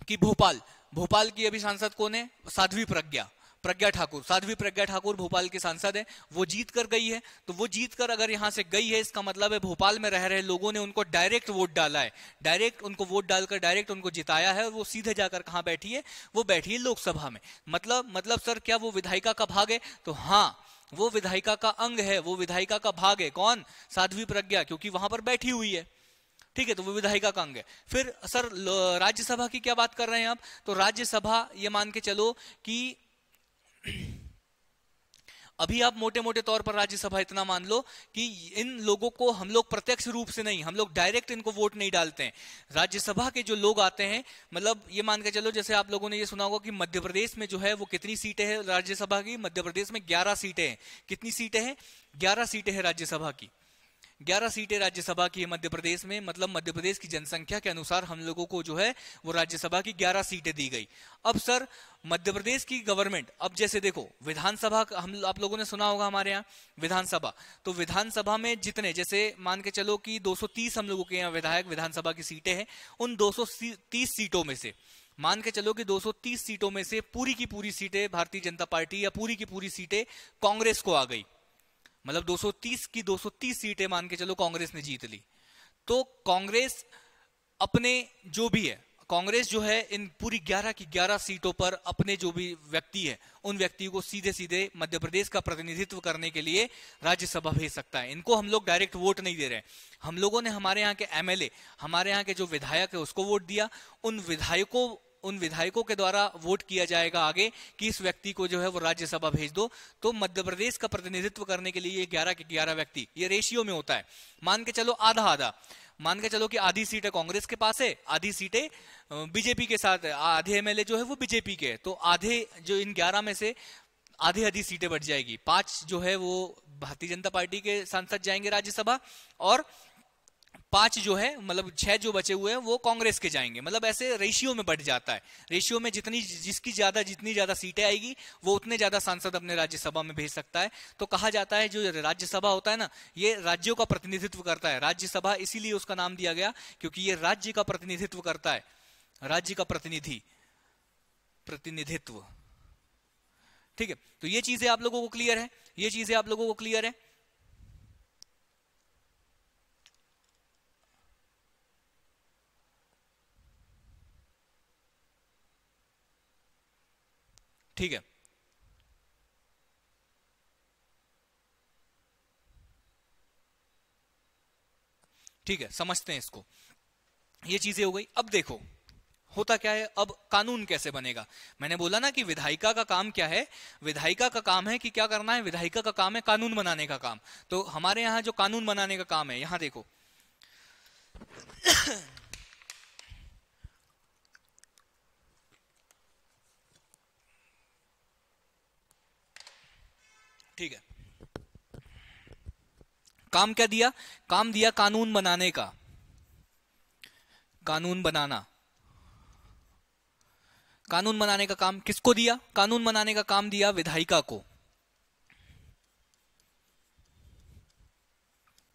कि भोपाल की अभी सांसद कौन है? साध्वी प्रज्ञा ठाकुर, साध्वी प्रज्ञा ठाकुर भोपाल की सांसद है। वो जीत कर गई है, तो वो जीत कर अगर यहां से गई है, इसका मतलब है भोपाल में रह रहे लोगों ने उनको डायरेक्ट वोट डाला है, डायरेक्ट उनको वोट डालकर डायरेक्ट उनको जिताया है। वो सीधे जाकर कहां बैठी है? वो बैठी है लोकसभा में। मतलब सर क्या वो विधायिका का भाग है? तो हाँ, वो विधायिका का अंग है, वो विधायिका का भाग है। कौन? साध्वी प्रज्ञा, क्योंकि वहां पर बैठी हुई है। ठीक है, तो वो विधायिका का अंग है। फिर सर राज्यसभा की क्या बात कर रहे हैं आप? तो राज्यसभा ये मान के चलो कि अभी आप मोटे मोटे तौर पर राज्यसभा इतना मान लो कि इन लोगों को हम लोग प्रत्यक्ष रूप से नहीं, हम लोग डायरेक्ट इनको वोट नहीं डालते हैं। राज्यसभा के जो लोग आते हैं, मतलब ये मान के चलो, जैसे आप लोगों ने ये सुना होगा कि मध्य प्रदेश में जो है वो कितनी सीटें हैं राज्यसभा की? मध्य प्रदेश में 11 सीटें हैं। कितनी सीटें हैं? 11 सीटें हैं राज्यसभा की। 11 सीटें राज्यसभा की है मध्य प्रदेश में। मतलब मध्य प्रदेश की जनसंख्या के अनुसार हम लोगों को जो है वो राज्यसभा की 11 सीटें दी गई। अब सर मध्य प्रदेश की गवर्नमेंट, अब जैसे देखो विधानसभा, हम आप लोगों ने सुना होगा हमारे यहाँ विधानसभा, तो विधानसभा में जितने, जैसे मान के चलो कि 230 हम लोगों के यहाँ विधायक विधानसभा की सीटें हैं, उन 230 सीटों में से मान के चलो कि 230 सीटों में से पूरी की पूरी सीटें भारतीय जनता पार्टी या पूरी की पूरी सीटें कांग्रेस को आ गई। मतलब 230 की 230 सीटें मान के चलो कांग्रेस ने जीत ली। तो कांग्रेस अपने जो भी है, कांग्रेस जो है इन पूरी 11 की 11 सीटों पर अपने जो भी व्यक्ति है, उन व्यक्तियों को सीधे सीधे मध्य प्रदेश का प्रतिनिधित्व करने के लिए राज्यसभा भेज सकता है। इनको हम लोग डायरेक्ट वोट नहीं दे रहे हैं। हम लोगों ने हमारे यहाँ के एमएलए, हमारे यहाँ के जो विधायक है उसको वोट दिया। उन विधायकों के द्वारा वोट किया जाएगा आगे कि इस व्यक्ति को जो है वो राज्यसभा भेज दो। तो मध्य प्रदेश का प्रतिनिधित्व करने के लिए ये 11 के 11 व्यक्ति, ये रेशियो में होता है। मान के चलो आधा आधा, मान के चलो कि आधी सीटें कांग्रेस के पास है, आधी सीटें बीजेपी के साथ है, आधे एमएलए जो है वो बीजेपी के है। तो आधे जो इन 11 में से आधी सीटें बढ़ जाएगी। 5 जो है वो भारतीय जनता पार्टी के सांसद जाएंगे राज्यसभा, और 5 जो है, मतलब 6 जो बचे हुए हैं वो कांग्रेस के जाएंगे। मतलब ऐसे रेशियो में बढ़ जाता है। रेशियो में जितनी ज्यादा सीटें आएगी वो उतने ज्यादा सांसद अपने राज्यसभा में भेज सकता है। तो कहा जाता है जो राज्यसभा होता है ना, ये राज्यों का प्रतिनिधित्व करता है। राज्यसभा इसीलिए उसका नाम दिया गया क्योंकि ये राज्य का प्रतिनिधित्व करता है, राज्य का प्रतिनिधित्व। ठीक है, तो ये चीजें आप लोगों को क्लियर है, ये चीजें आप लोगों को क्लियर है। ठीक है, ठीक है, समझते हैं इसको। ये चीजें हो गई। अब देखो होता क्या है, अब कानून कैसे बनेगा। मैंने बोला ना कि विधायिका का काम क्या है, विधायिका का काम है कि क्या करना है, विधायिका का काम है कानून बनाने का काम। तो हमारे यहाँ जो कानून बनाने का काम है, यहां देखो ठीक है, काम क्या दिया? काम दिया कानून बनाने का, कानून बनाना। कानून बनाने का काम किसको दिया? कानून बनाने का काम दिया विधायिका को।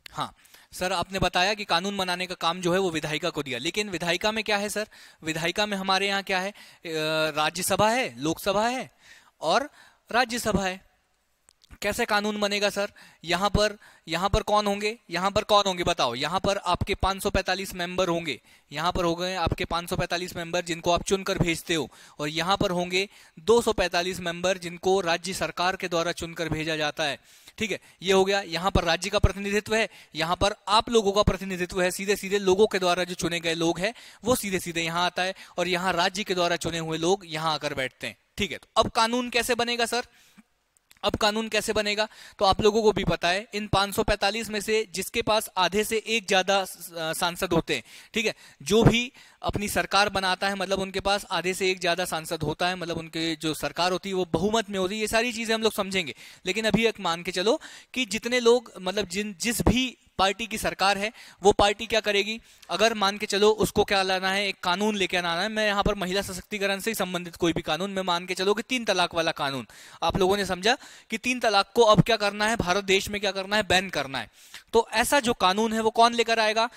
हाँ सर, आपने बताया कि कानून बनाने का काम जो है वो विधायिका को दिया, लेकिन विधायिका में क्या है सर? विधायिका में हमारे यहाँ क्या है? राज्यसभा है, लोकसभा है और राज्यसभा है। कैसे कानून बनेगा सर? यहां पर कौन होंगे? यहां पर कौन होंगे बताओ? यहां पर आपके 545 मेंबर होंगे, यहां पर हो गए आपके 545 मेंबर जिनको आप चुनकर भेजते हो, और यहां पर होंगे 245 मेंबर जिनको राज्य सरकार के द्वारा चुनकर भेजा जाता है। ठीक है, ये हो गया। यहां पर राज्य का प्रतिनिधित्व है, यहां पर आप लोगों का प्रतिनिधित्व है, सीधे सीधे लोगों के द्वारा जो चुने गए लोग हैं वो सीधे सीधे यहां आता है, और यहां राज्य के द्वारा चुने हुए लोग यहां आकर बैठते हैं। ठीक है, तो अब कानून कैसे बनेगा सर? अब कानून कैसे बनेगा? तो आप लोगों को भी पता है, इन 545 में से जिसके पास आधे से एक ज्यादा सांसद होते हैं, ठीक है, जो भी अपनी सरकार बनाता है, मतलब उनके पास आधे से एक ज्यादा सांसद होता है, मतलब उनके जो सरकार होती है वो बहुमत में होती है। ये सारी चीजें हम लोग समझेंगे, लेकिन अभी एक मान के चलो कि जितने लोग, मतलब जिस भी पार्टी की सरकार है वो पार्टी क्या करेगी, अगर मान के चलो उसको क्या लाना है, एक कानून लेके आना है। मैं यहाँ पर महिला सशक्तिकरण से संबंधित कोई भी कानून, मैं मान के चलो कि 3 तलाक वाला कानून, आप लोगों ने समझा कि 3 तलाक को अब क्या करना है, भारत देश में क्या करना है, बैन करना है। तो ऐसा जो कानून है वो कौन लेकर आएगा?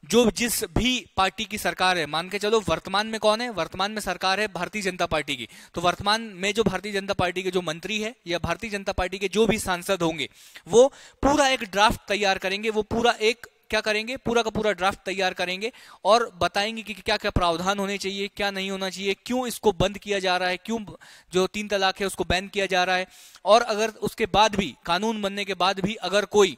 जो जिस भी पार्टी की सरकार है, मान के चलो वर्तमान में कौन है, वर्तमान में सरकार है भारतीय जनता पार्टी की, तो वर्तमान में जो भारतीय जनता पार्टी के जो मंत्री है या भारतीय जनता पार्टी के जो भी सांसद होंगे वो पूरा एक ड्राफ्ट तैयार करेंगे, वो पूरा एक क्या करेंगे, पूरा का पूरा ड्राफ्ट तैयार करेंगे और बताएंगे कि क्या क्या प्रावधान होने चाहिए, क्या नहीं होना चाहिए, क्यों इसको बंद किया जा रहा है, क्यों जो 3 तलाक है उसको बैन किया जा रहा है, और अगर उसके बाद भी, कानून बनने के बाद भी अगर कोई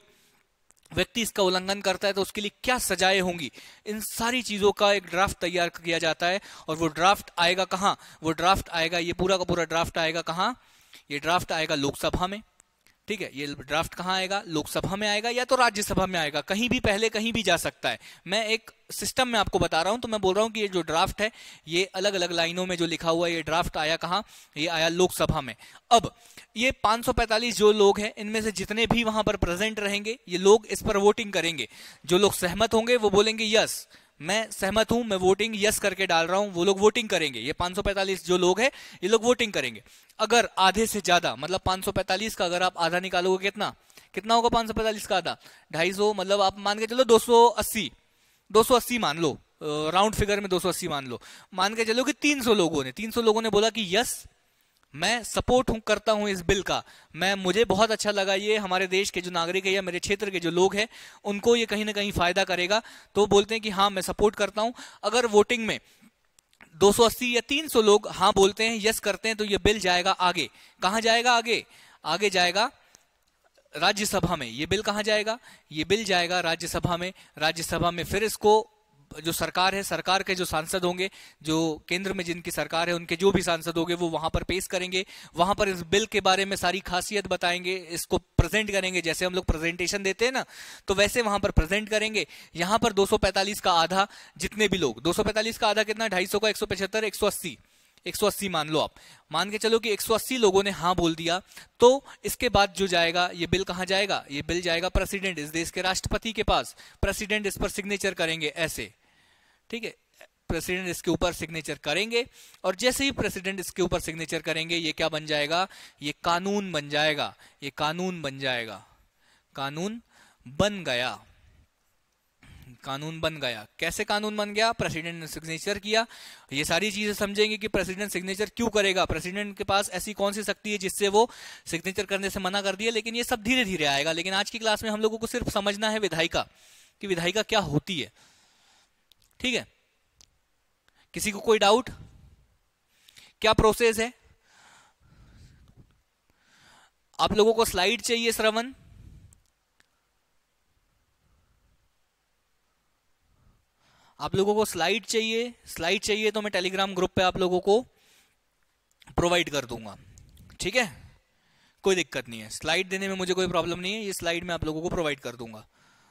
व्यक्ति इसका उल्लंघन करता है तो उसके लिए क्या सजाएं होंगी। इन सारी चीजों का एक ड्राफ्ट तैयार किया जाता है और वो ड्राफ्ट आएगा कहां, वो ड्राफ्ट आएगा, ये पूरा का पूरा ड्राफ्ट आएगा कहां, ये ड्राफ्ट आएगा लोकसभा में, ठीक है। ये ड्राफ्ट कहां आएगा, लोकसभा में आएगा या तो राज्यसभा में आएगा, कहीं भी पहले कहीं भी जा सकता है। मैं एक सिस्टम में आपको बता रहा हूं, तो मैं बोल रहा हूं कि ये जो ड्राफ्ट है ये अलग अलग लाइनों में जो लिखा हुआ है, ये ड्राफ्ट आया कहां, ये आया लोकसभा में। अब ये 545 जो लोग हैं, इनमें से जितने भी वहां पर प्रेजेंट रहेंगे, ये लोग इस पर वोटिंग करेंगे। जो लोग सहमत होंगे वो बोलेंगे यस, मैं सहमत हूं, मैं वोटिंग यस करके डाल रहा हूं, वो लोग वोटिंग करेंगे। ये 545 जो लोग हैं ये लोग वोटिंग करेंगे। अगर आधे से ज्यादा, मतलब 545 का अगर आप आधा निकालोगे कितना कितना होगा, 545 का आधा 250, मतलब आप मान के चलो 280 मान लो, राउंड फिगर में 280 मान के चलो कि 300 लोगों ने बोला कि यस मैं सपोर्ट करता हूं इस बिल का, मुझे बहुत अच्छा लगा, ये हमारे देश के जो नागरिक है या मेरे क्षेत्र के जो लोग हैं उनको ये कहीं ना कहीं फायदा करेगा, तो बोलते हैं कि हाँ मैं सपोर्ट करता हूं। अगर वोटिंग में 280 या 300 लोग हाँ बोलते हैं, यस करते हैं, तो ये बिल जाएगा आगे। कहां जाएगा आगे? आगे जाएगा राज्यसभा में। ये बिल कहां जाएगा? ये बिल जाएगा राज्यसभा में। राज्यसभा में फिर इसको जो सरकार है, सरकार के जो सांसद होंगे, जो केंद्र में जिनकी सरकार है उनके जो भी सांसद होंगे वो वहां पर पेश करेंगे, वहां पर इस बिल के बारे में सारी खासियत बताएंगे, इसको प्रेजेंट करेंगे, जैसे हम लोग प्रेजेंटेशन देते हैं ना, तो वैसे वहां पर प्रेजेंट करेंगे। यहां पर 245 का आधा, जितने भी लोग, 245 का आधा कितना, 250 का 175, 180 मान लो आप, मान के चलो कि 180 लोगों ने हाँ बोल दिया, तो इसके बाद जो जाएगा ये बिल कहां जाएगा, ये बिल जाएगा प्रेसिडेंट, इस देश के राष्ट्रपति के पास। प्रेसिडेंट इस पर सिग्नेचर करेंगे ऐसे, ठीक है, प्रेसिडेंट इसके ऊपर सिग्नेचर करेंगे, और जैसे ही प्रेसिडेंट इसके ऊपर सिग्नेचर करेंगे ये क्या बन जाएगा, ये कानून बन जाएगा। ये कानून बन जाएगा, कानून बन गया, कानून बन गया। कैसे कानून बन गया? प्रेसिडेंट ने सिग्नेचर किया। ये सारी चीजें समझेंगे कि प्रेसिडेंट सिग्नेचर क्यों करेगा, प्रेसिडेंट के पास ऐसी कौन सी शक्ति है जिससे वो सिग्नेचर करने से मना कर दिया, लेकिन ये सब धीरे धीरे आएगा। लेकिन आज की क्लास में हम लोगों को सिर्फ समझना है विधायिका, कि विधायिका क्या होती है, ठीक है। किसी को कोई डाउट? क्या प्रोसेस है? आप लोगों को स्लाइड चाहिए श्रवण? आप लोगों को स्लाइड चाहिए? स्लाइड चाहिए तो मैं टेलीग्राम ग्रुप पे आप लोगों को प्रोवाइड कर दूंगा, ठीक है, कोई दिक्कत नहीं है। स्लाइड देने में मुझे कोई प्रॉब्लम नहीं है, ये स्लाइड मैं आप लोगों को प्रोवाइड कर दूंगा,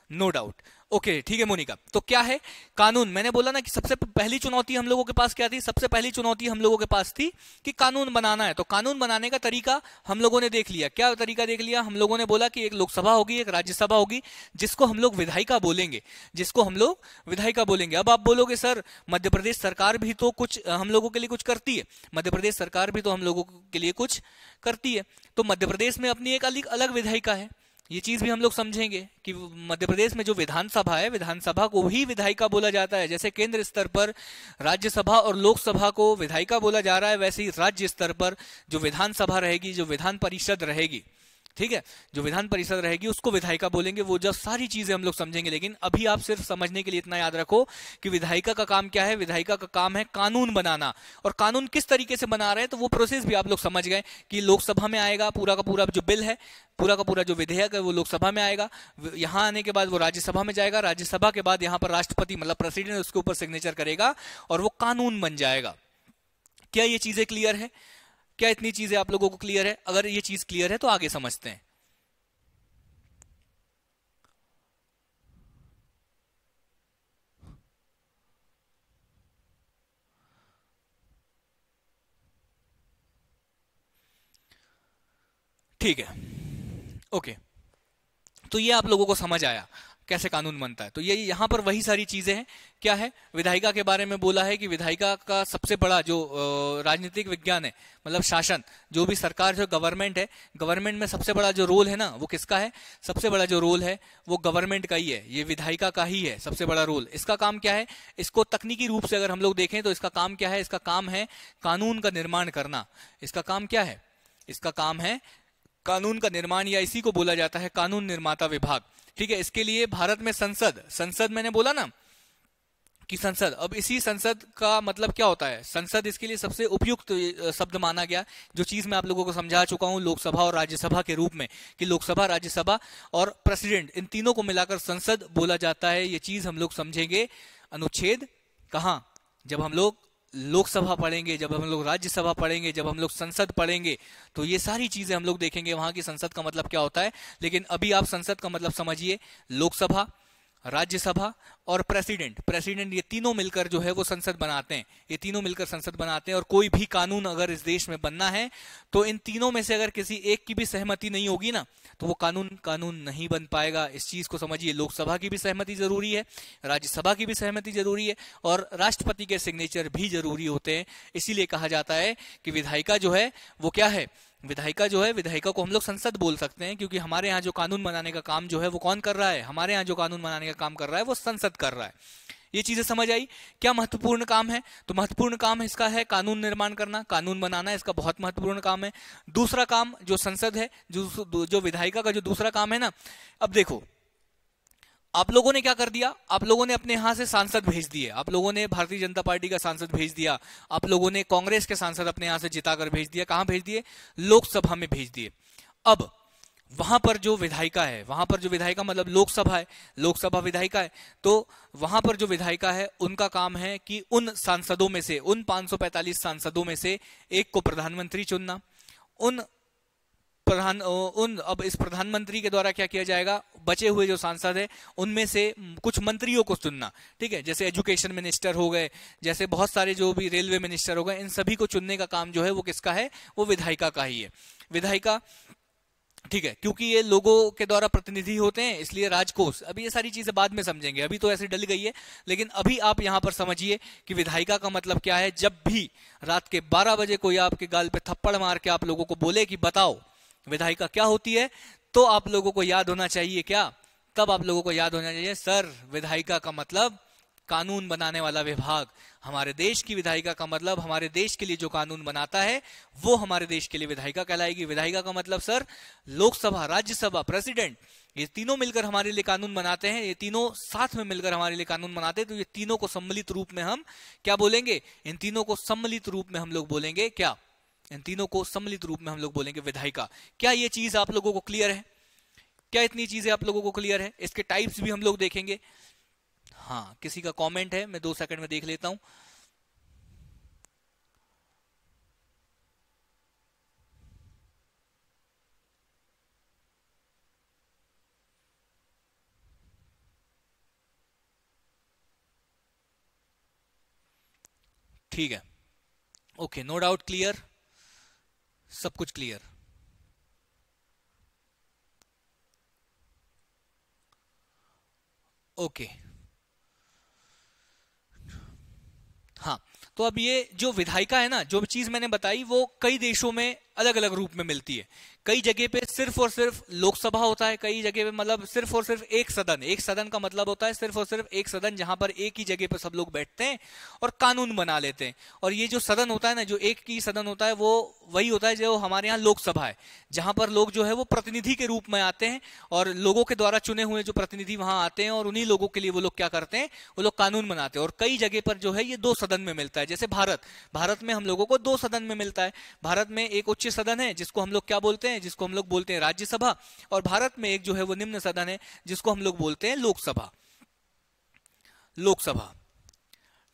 नो डाउट। ओके, ठीक है मोनिका। तो क्या है कानून? मैंने बोला ना कि सबसे पहली चुनौती हम लोगों के पास क्या थी, सबसे पहली चुनौती हम लोगों के पास थी कि कानून बनाना है। तो कानून बनाने का तरीका हम लोगों ने देख लिया। क्या तरीका देख लिया? हम लोगों ने बोला कि एक लोकसभा होगी, एक राज्यसभा होगी, जिसको हम लोग विधायिका बोलेंगे, जिसको हम लोग विधायिका बोलेंगे। अब आप बोलोगे सर मध्य प्रदेश सरकार भी तो कुछ हम लोगों के लिए कुछ करती है, मध्य प्रदेश सरकार भी तो हम लोगों के लिए कुछ करती है, तो मध्य प्रदेश में अपनी एक अलग विधायिका है। ये चीज भी हम लोग समझेंगे कि मध्य प्रदेश में जो विधानसभा है, विधानसभा को ही विधायिका बोला जाता है। जैसे केंद्र स्तर पर राज्यसभा और लोकसभा को विधायिका बोला जा रहा है, वैसे ही राज्य स्तर पर जो विधानसभा रहेगी, जो विधान परिषद रहेगी, ठीक है, जो विधान परिषद रहेगी उसको विधायिका बोलेंगे। वो जब सारी चीजें हम लोग समझेंगे, लेकिन अभी आप सिर्फ समझने के लिए इतना याद रखो कि विधायिका का काम क्या है। विधायिका का काम है कानून बनाना, और कानून किस तरीके से बना रहे हैं तो वो प्रोसेस भी आप लोग समझ गए कि लोकसभा में आएगा, पूरा का पूरा जो बिल है, पूरा का पूरा जो विधेयक है वो लोकसभा में आएगा, यहां आने के बाद वो राज्यसभा में जाएगा, राज्यसभा के बाद यहां पर राष्ट्रपति मतलब प्रेसिडेंट उसके ऊपर सिग्नेचर करेगा और वो कानून बन जाएगा। क्या ये चीजें क्लियर है? क्या इतनी चीजें आप लोगों को क्लियर है? अगर ये चीज क्लियर है तो आगे समझते हैं। ठीक है, ओके। तो ये आप लोगों को समझ आया कैसे कानून बनता है। तो ये यहाँ पर वही सारी चीजें हैं। क्या है? विधायिका के बारे में बोला है कि विधायिका का सबसे बड़ा जो राजनीतिक विज्ञान है, मतलब शासन, जो भी सरकार, जो गवर्नमेंट है, गवर्नमेंट में सबसे बड़ा जो रोल है ना, वो किसका है? सबसे बड़ा जो रोल है वो गवर्नमेंट का ही है, ये विधायिका का ही है सबसे बड़ा रोल। इसका काम क्या है? इसको तकनीकी रूप से अगर हम लोग देखें तो इसका काम क्या है? इसका काम है कानून का निर्माण करना। इसका काम क्या है? इसका काम है कानून का निर्माण, या इसी को बोला जाता है कानून निर्माता विभाग। ठीक है, इसके लिए भारत में संसद मैंने बोला ना कि संसद, अब इसी संसद का मतलब क्या होता है? संसद इसके लिए सबसे उपयुक्त शब्द माना गया, जो चीज मैं आप लोगों को समझा चुका हूं लोकसभा और राज्यसभा के रूप में, कि लोकसभा, राज्यसभा और प्रेसिडेंट, इन तीनों को मिलाकर संसद बोला जाता है। ये चीज हम लोग समझेंगे अनुच्छेद कहां? जब हम लोग लोकसभा पढ़ेंगे, जब हम लोग राज्यसभा पढ़ेंगे, जब हम लोग संसद पढ़ेंगे, तो ये सारी चीजें हम लोग देखेंगे वहां की संसद का मतलब क्या होता है। लेकिन अभी आप संसद का मतलब समझिए, लोकसभा, राज्यसभा और प्रेसिडेंट ये तीनों मिलकर जो है वो संसद बनाते हैं। ये तीनों मिलकर संसद बनाते हैं, और कोई भी कानून अगर इस देश में बनना है तो इन तीनों में से अगर किसी एक की भी सहमति नहीं होगी ना, तो वो कानून नहीं बन पाएगा। इस चीज को समझिए, लोकसभा की भी सहमति जरूरी है, राज्यसभा की भी सहमति जरूरी है, और राष्ट्रपति के सिग्नेचर भी जरूरी होते हैं। इसीलिए कहा जाता है कि विधायिका जो है वो क्या है? विधायिका जो है, विधायिका को हम लोग संसद बोल सकते हैं, क्योंकि हमारे यहाँ जो कानून बनाने का काम जो है वो कौन कर रहा है? हमारे यहाँ जो कानून बनाने का काम कर रहा है वो संसद कर रहा है। ये चीजें समझ आई? क्या महत्वपूर्ण काम है? तो महत्वपूर्ण काम इसका है कानून निर्माण करना, कानून बनाना, इसका बहुत महत्वपूर्ण काम है। दूसरा काम जो संसद है, जो विधायिका का जो दूसरा काम है ना, अब देखो, आप लोगों ने क्या कर दिया? आप लोगों ने अपने यहां से सांसद भेज दिए, आप लोगों ने भारतीय जनता पार्टी का सांसद भेज दिया, आप लोगों ने कांग्रेस के सांसद अपने यहां से जिताकर भेज दिया। कहां भेज दिए? लोकसभा में भेज दिए। अब वहां पर जो विधायिका है, वहां पर जो विधायिका मतलब लोकसभा है, लोकसभा विधायिका है, तो वहां पर जो विधायिका है उनका काम है कि उन सांसदों में से, उन 545 सांसदों में से एक को प्रधानमंत्री चुनना। अब इस प्रधानमंत्री के द्वारा क्या किया जाएगा? बचे हुए जो सांसद है उनमें से कुछ मंत्रियों को चुनना। ठीक है, जैसे एजुकेशन मिनिस्टर हो गए, जैसे बहुत सारे जो भी रेलवे मिनिस्टर हो गए, इन सभी को चुनने का काम जो है वो किसका है? वो विधायिका का ही है। विधायिका, ठीक है, क्योंकि ये लोगों के द्वारा प्रतिनिधि होते हैं, इसलिए राजकोष, अभी ये सारी चीजें बाद में समझेंगे, अभी तो ऐसे डल गई है। लेकिन अभी आप यहां पर समझिए कि विधायिका का मतलब क्या है। जब भी रात के 12 बजे कोई आपके गाल पे थप्पड़ मार के आप लोगों को बोले कि बताओ विधायिका क्या होती है, तो आप लोगों को याद होना चाहिए क्या? तब आप लोगों को याद होना चाहिए, सर विधायिका का मतलब कानून बनाने वाला विभाग। हमारे देश की विधायिका का मतलब हमारे देश के लिए जो कानून बनाता है वो हमारे देश के लिए विधायिका कहलाएगी। विधायिका का मतलब सर लोकसभा, राज्यसभा, प्रेसिडेंट, ये तीनों मिलकर हमारे लिए कानून बनाते हैं, ये तीनों साथ में मिलकर हमारे लिए कानून बनाते हैं। तो ये तीनों को सम्मिलित रूप में हम क्या बोलेंगे? इन तीनों को सम्मिलित रूप में हम लोग बोलेंगे क्या? इन तीनों को सम्मिलित रूप में हम लोग बोलेंगे विधायिका। क्या ये चीज आप लोगों को क्लियर है? क्या इतनी चीजें आप लोगों को क्लियर है? इसके टाइप्स भी हम लोग देखेंगे। हाँ, किसी का कमेंट है, मैं 2 सेकंड में देख लेता हूं। ठीक है, ओके, नो डाउट क्लियर, सब कुछ क्लियर। ओके, हाँ, तो अब ये जो विधायिका है ना, जो चीज मैंने बताई वो कई देशों में अलग अलग रूप में मिलती है। कई जगह पे सिर्फ और सिर्फ लोकसभा होता है, कई जगह पे मतलब सिर्फ और सिर्फ एक सदन। एक सदन का मतलब होता है सिर्फ और सिर्फ एक सदन, जहां पर एक ही जगह पर सब लोग बैठते हैं और कानून बना लेते हैं। और ये जो सदन होता है ना, जो एक ही सदन होता है, वो वही होता है जो हमारे यहाँ लोकसभा है, जहां पर लोग जो है वो प्रतिनिधि के रूप में आते हैं, और लोगों के द्वारा चुने हुए जो प्रतिनिधि वहां आते हैं, और उन्हीं लोगों के लिए वो लोग क्या करते हैं? वो लोग कानून बनाते हैं। और कई जगह पर जो है ये 2 सदन में मिलता है। जैसे भारत में हम लोगों को 2 सदन में मिलता है। भारत में एक उच्च सदन है जिसको हम लोग क्या बोलते हैं? जिसको हम लोग बोलते हैं राज्यसभा। और भारत में एक जो है वो निम्न सदन है जिसको हम लोग बोलते हैं लोकसभा।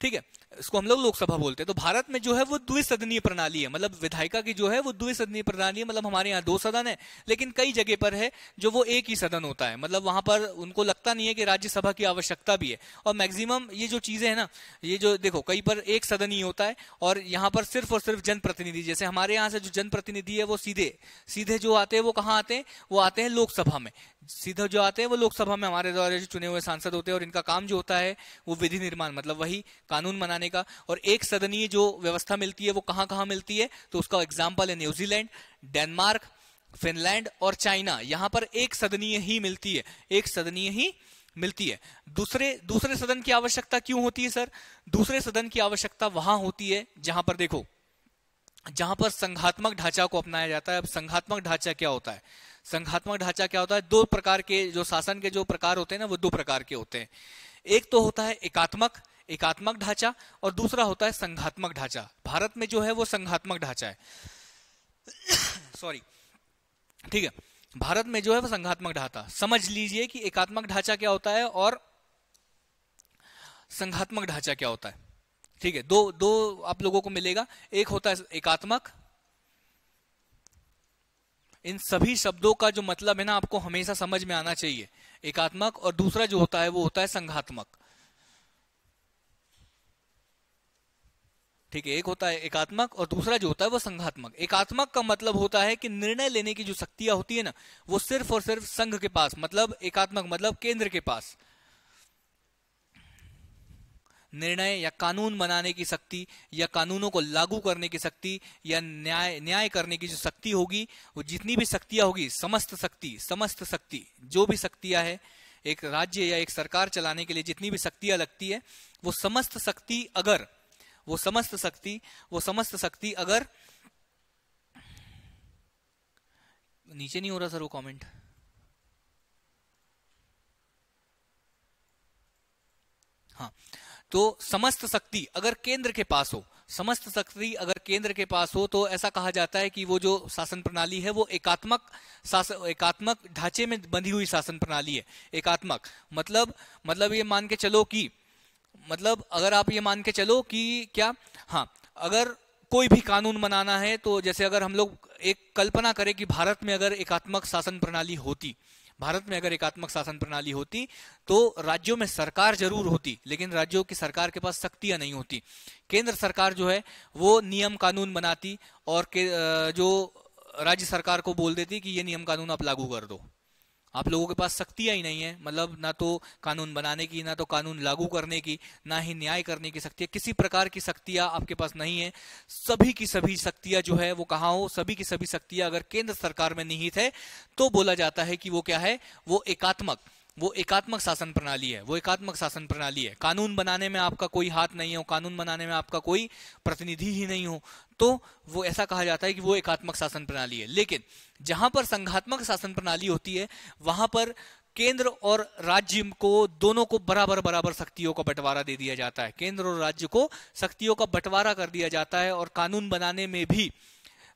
ठीक है, इसको हम लोग लोकसभा बोलते हैं। तो भारत में जो है वो द्विसदनीय प्रणाली है, मतलब विधायिका की जो है वो द्विसदनीय प्रणाली है, मतलब हमारे यहाँ 2 सदन है, लेकिन कई जगह पर है जो वो एक ही सदन होता है, मतलब वहां पर उनको लगता नहीं है कि राज्यसभा की आवश्यकता भी है। और मैक्सिमम ये जो चीजें है ना, ये जो देखो कई पर एक सदन ही होता है, और यहाँ पर सिर्फ और सिर्फ जनप्रतिनिधि, जैसे हमारे यहाँ से जो जनप्रतिनिधि है वो सीधे सीधे जो आते हैं वो कहाँ आते हैं, वो आते हैं लोकसभा में। सीधा जो आते हैं वो लोकसभा में हमारे द्वारा जो चुने हुए सांसद होते हैं, और इनका काम जो होता है वो विधि निर्माण, मतलब वही कानून बनाने का। और एक सदनीय जो व्यवस्था मिलती है वो कहां कहां मिलती है, तो उसका एग्जांपल है न्यूजीलैंड, डेनमार्क, फिनलैंड और चाइना। यहां पर एक सदनीय ही मिलती है, एक सदनीय ही मिलती है। दूसरे सदन की आवश्यकता क्यों होती है सर? दूसरे सदन की आवश्यकता वहां होती है जहां पर देखो, जहां पर संघात्मक ढांचा को अपनाया जाता है। अब संघात्मक ढांचा क्या होता है? संघात्मक ढांचा क्या होता है? 2 प्रकार के जो शासन के जो प्रकार होते हैं ना, वो 2 प्रकार के होते हैं। एक तो होता है एकात्मक ढांचा, और दूसरा होता है संघात्मक ढांचा। भारत में जो है वो संघात्मक ढांचा है सॉरी, ठीक है, भारत में जो है वो संघात्मक ढांचा। समझ लीजिए कि एकात्मक ढांचा क्या होता है और संघात्मक ढांचा क्या होता है। ठीक है, दो आप लोगों को मिलेगा। एक होता है एकात्मक, इन सभी शब्दों का जो मतलब है ना आपको हमेशा समझ में आना चाहिए, एकात्मक। और दूसरा जो होता है वो होता है संघात्मक। ठीक है, एक होता है एकात्मक और दूसरा जो होता है वो संघात्मक। एकात्मक का मतलब होता है कि निर्णय लेने की जो शक्तियां होती है ना, वो सिर्फ और सिर्फ संघ के पास, मतलब एकात्मक मतलब केंद्र के पास निर्णय या कानून बनाने की शक्ति, या कानूनों को लागू करने की शक्ति, या न्याय करने की जो शक्ति होगी, वो जितनी भी शक्तियां होगी, समस्त शक्ति जो भी शक्तियां है एक राज्य या एक सरकार चलाने के लिए, जितनी भी शक्तियां लगती है, वो समस्त शक्ति अगर नीचे नहीं हो रहा सर वो कमेंट, हाँ, तो समस्त शक्ति अगर केंद्र के पास हो, समस्त शक्ति अगर केंद्र के पास हो, तो ऐसा कहा जाता है कि वो जो शासन प्रणाली है वो एकात्मक ढांचे में बंधी हुई शासन प्रणाली है। एकात्मक मतलब ये मान के चलो कि, मतलब अगर आप ये मान के चलो कि क्या, हाँ, अगर कोई भी कानून बनाना है, तो जैसे अगर हम लोग एक कल्पना करें कि भारत में अगर एकात्मक शासन प्रणाली होती, तो राज्यों में सरकार जरूर होती, लेकिन राज्यों की सरकार के पास शक्तियां नहीं होती। केंद्र सरकार जो है वो नियम कानून बनाती, और जो राज्य सरकार को बोल देती कि ये नियम कानून आप लागू कर दो। आप लोगों के पास शक्तियां ही नहीं है, मतलब ना तो कानून बनाने की, ना तो कानून लागू करने की, ना ही न्याय करने की शक्ति, किसी प्रकार की शक्तियां आपके पास नहीं है। सभी की सभी शक्तियां जो है वो कहाँ हो, सभी की सभी शक्तियां अगर केंद्र सरकार में निहित है, तो बोला जाता है कि वो क्या है, वो एकात्मक शासन प्रणाली है। कानून बनाने में आपका कोई हाथ नहीं हो, कानून बनाने में आपका कोई प्रतिनिधि ही नहीं हो, तो वो ऐसा कहा जाता है कि वो एकात्मक शासन प्रणाली है। लेकिन जहां पर संघात्मक शासन प्रणाली होती है, वहां पर केंद्र और राज्य को दोनों को बराबर शक्तियों का बंटवारा दे दिया जाता है। केंद्र और राज्य को शक्तियों का बंटवारा कर दिया जाता है, और कानून बनाने में भी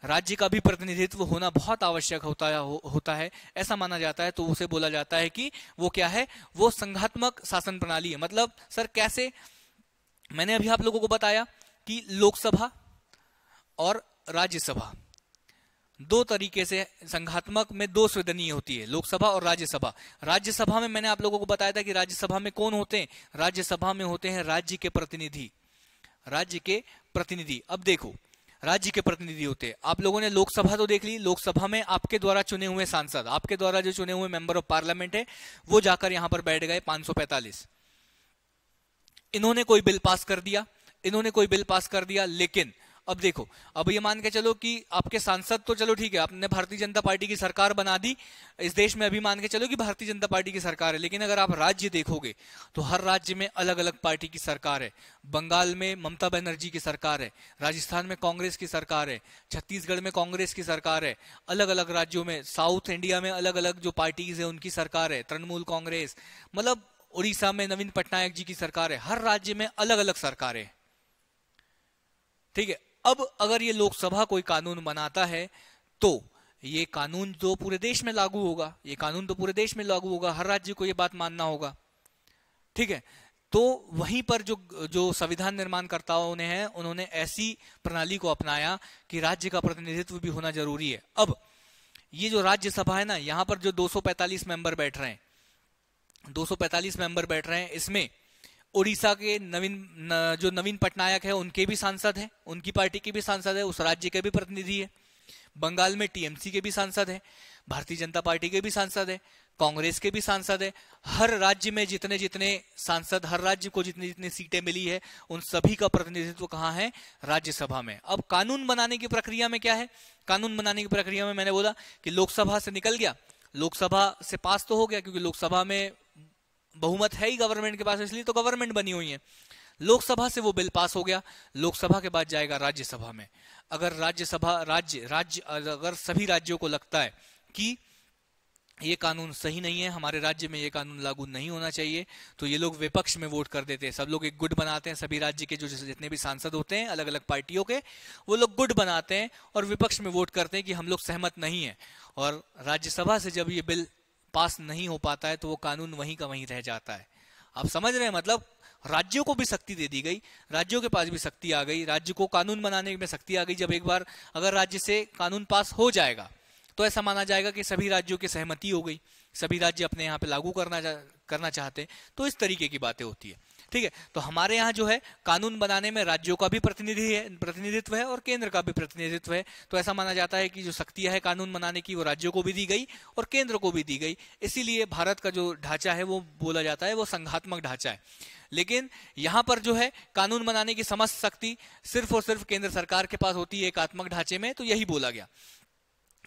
राज्य का भी प्रतिनिधित्व होना बहुत आवश्यक होता है, ऐसा माना जाता है। तो उसे बोला जाता है कि वो क्या है, वो संघात्मक शासन प्रणाली है। मतलब सर कैसे? मैंने अभी आप लोगों को बताया कि लोकसभा और राज्यसभा 2 तरीके से, संघात्मक में 2 सदनीय होती है, लोकसभा और राज्यसभा। राज्यसभा में मैंने आप लोगों को बताया था कि राज्यसभा में कौन होते हैं, राज्यसभा में होते हैं राज्य के प्रतिनिधि। अब देखो, राज्य के प्रतिनिधि होते हैं। आप लोगों ने लोकसभा तो देख ली, लोकसभा में आपके द्वारा चुने हुए सांसद, आपके द्वारा जो चुने हुए मेंबर ऑफ पार्लियामेंट है, वो जाकर यहां पर बैठ गए 545। इन्होंने कोई बिल पास कर दिया, लेकिन अब देखो, अब ये मान के चलो कि आपके सांसद तो चलो ठीक है, आपने भारतीय जनता पार्टी की सरकार बना दी इस देश में, अभी मान के चलो कि भारतीय जनता पार्टी की सरकार है, लेकिन अगर आप राज्य देखोगे तो हर राज्य में अलग अलग पार्टी की सरकार है। बंगाल में ममता बनर्जी की सरकार है, राजस्थान में कांग्रेस की सरकार है, छत्तीसगढ़ में कांग्रेस की सरकार है, अलग अलग राज्यों में, साउथ इंडिया में अलग अलग जो पार्टीज है उनकी सरकार है, तृणमूल कांग्रेस, मतलब उड़ीसा में नवीन पटनायक जी की सरकार है। हर राज्य में अलग अलग सरकारें, ठीक है। अब अगर ये लोकसभा कोई कानून बनाता है, तो ये कानून तो पूरे देश में लागू होगा, हर राज्य को ये बात मानना होगा, ठीक है। तो वहीं पर जो जो संविधान निर्माणकर्ताओं ने है, उन्होंने ऐसी प्रणाली को अपनाया कि राज्य का प्रतिनिधित्व भी होना जरूरी है। अब ये जो राज्यसभा है ना, यहाँ पर जो 245 मेंबर बैठ रहे हैं, 245 मेंबर बैठ रहे हैं, इसमें उड़ीसा के जो नवीन पटनायक है उनके भी सांसद हैं, उनकी पार्टी के भी सांसद है, उस राज्य के भी प्रतिनिधि है। बंगाल में टीएमसी के भी सांसद है, भारतीय जनता पार्टी के भी सांसद है, कांग्रेस के भी सांसद है। हर राज्य में जितने जितने सांसद, हर राज्य को जितनी जितनी सीटें मिली है, उन सभी का प्रतिनिधित्व कहाँ है? राज्यसभा में। अब कानून बनाने की प्रक्रिया में क्या है? कानून बनाने की प्रक्रिया में मैंने बोला कि लोकसभा से निकल गया, लोकसभा से पास तो हो गया, क्योंकि लोकसभा में बहुमत है ही गवर्नमेंट के पास, इसलिए तो गवर्नमेंट बनी हुई है। लोकसभा से वो बिल पास हो गया, लोकसभा के बाद जाएगा राज्यसभा में। अगर अगर सभी राज्यों को लगता है कि ये कानून सही नहीं है, हमारे राज्य में ये कानून लागू नहीं होना चाहिए, तो ये लोग विपक्ष में वोट कर देते हैं। सब लोग एक गुट बनाते हैं, सभी राज्य के जो जितने भी सांसद होते हैं अलग अलग पार्टियों के, वो लोग गुट बनाते हैं और विपक्ष में वोट करते हैं कि हम लोग सहमत नहीं है। और राज्यसभा से जब ये बिल पास नहीं हो पाता है तो वो कानून वहीं का वहीं रह जाता है। आप समझ रहे हैं? मतलब राज्यों को भी शक्ति दे दी गई, राज्यों के पास भी शक्ति आ गई, राज्य को कानून बनाने में शक्ति आ गई। जब एक बार अगर राज्य से कानून पास हो जाएगा तो ऐसा माना जाएगा कि सभी राज्यों की सहमति हो गई, सभी राज्य अपने यहाँ पे लागू करना चाहते हैं। तो इस तरीके की बातें होती है। ठीक है, तो हमारे यहाँ जो है कानून बनाने में राज्यों का भी प्रतिनिधित्व है और केंद्र का भी प्रतिनिधित्व है। तो ऐसा माना जाता है कि जो शक्तियां है कानून बनाने की, वो राज्यों को भी दी गई और केंद्र को भी दी गई। इसीलिए भारत का जो ढांचा है वो बोला जाता है वो संघात्मक ढांचा है। लेकिन यहाँ पर जो है कानून बनाने की समस्त शक्ति सिर्फ और सिर्फ केंद्र सरकार के पास होती है एकात्मक ढांचे में। तो यही बोला गया।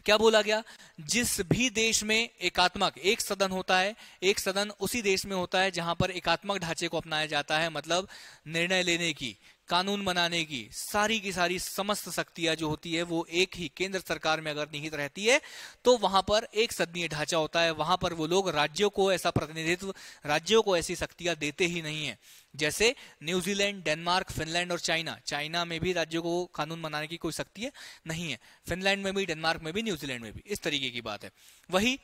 क्या बोला गया? जिस भी देश में एकात्मक एक सदन होता है, एक सदन उसी देश में होता है जहां पर एकात्मक ढांचे को अपनाया जाता है। मतलब निर्णय लेने की, कानून बनाने की सारी की सारी समस्त शक्तियां जो होती है वो एक ही केंद्र सरकार में अगर निहित रहती है तो वहां पर एक सदनीय ढांचा होता है। वहां पर वो लोग राज्यों को ऐसा प्रतिनिधित्व, राज्यों को ऐसी शक्तियां देते ही नहीं है। जैसे न्यूजीलैंड, डेनमार्क, फिनलैंड और चाइना में भी राज्यों को कानून बनाने की कोई शक्ति नहीं है। फिनलैंड में भी, डेनमार्क में भी, न्यूजीलैंड में भी। इस तरीके की बात है। वही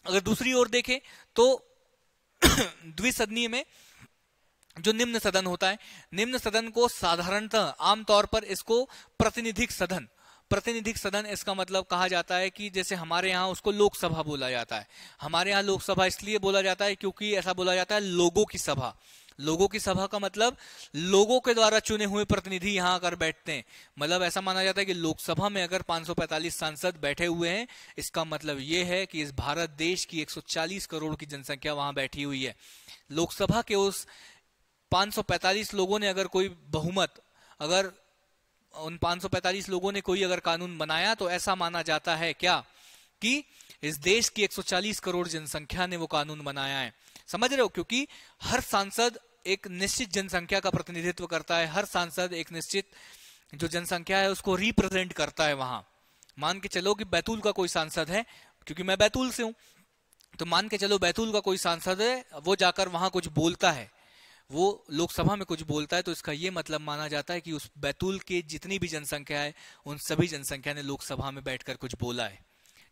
अगर दूसरी ओर देखें तो द्विसदनीय में जो निम्न सदन होता है, निम्न सदन को साधारणतः आमतौर पर इसको प्रातिनिधिक सदन इसका मतलब कहा जाता है कि जैसे हमारे यहाँ उसको लोकसभा बोला जाता है। हमारे यहाँ लोकसभा इसलिए बोला जाता है क्योंकि ऐसा बोला जाता है लोगों की सभा। लोगों की सभा का मतलब लोगों के द्वारा चुने हुए प्रतिनिधि यहाँ आकर बैठते हैं। मतलब ऐसा माना जाता है कि लोकसभा में अगर 545 सांसद बैठे हुए हैं, इसका मतलब ये है कि इस भारत देश की 140 करोड़ की जनसंख्या वहां बैठी हुई है। लोकसभा के उस 545 लोगों ने अगर कोई बहुमत, अगर उन 545 लोगों ने कोई अगर कानून बनाया तो ऐसा माना जाता है क्या कि इस देश की 140 करोड़ जनसंख्या ने वो कानून बनाया है। समझ रहे हो? क्योंकि हर सांसद एक निश्चित जनसंख्या का प्रतिनिधित्व करता है। हर सांसद एक निश्चित जो जनसंख्या है उसको रिप्रेजेंट करता है। वहां मान के चलो कि बैतूल का कोई सांसद है, क्योंकि मैं बैतूल से हूं, तो मान के चलो बैतूल का कोई सांसद है, वो जाकर वहां कुछ बोलता है, वो लोकसभा में कुछ बोलता है, तो इसका ये मतलब माना जाता है कि उस बैतूल की जितनी भी जनसंख्या है उन सभी जनसंख्या ने लोकसभा में बैठकर कुछ बोला है।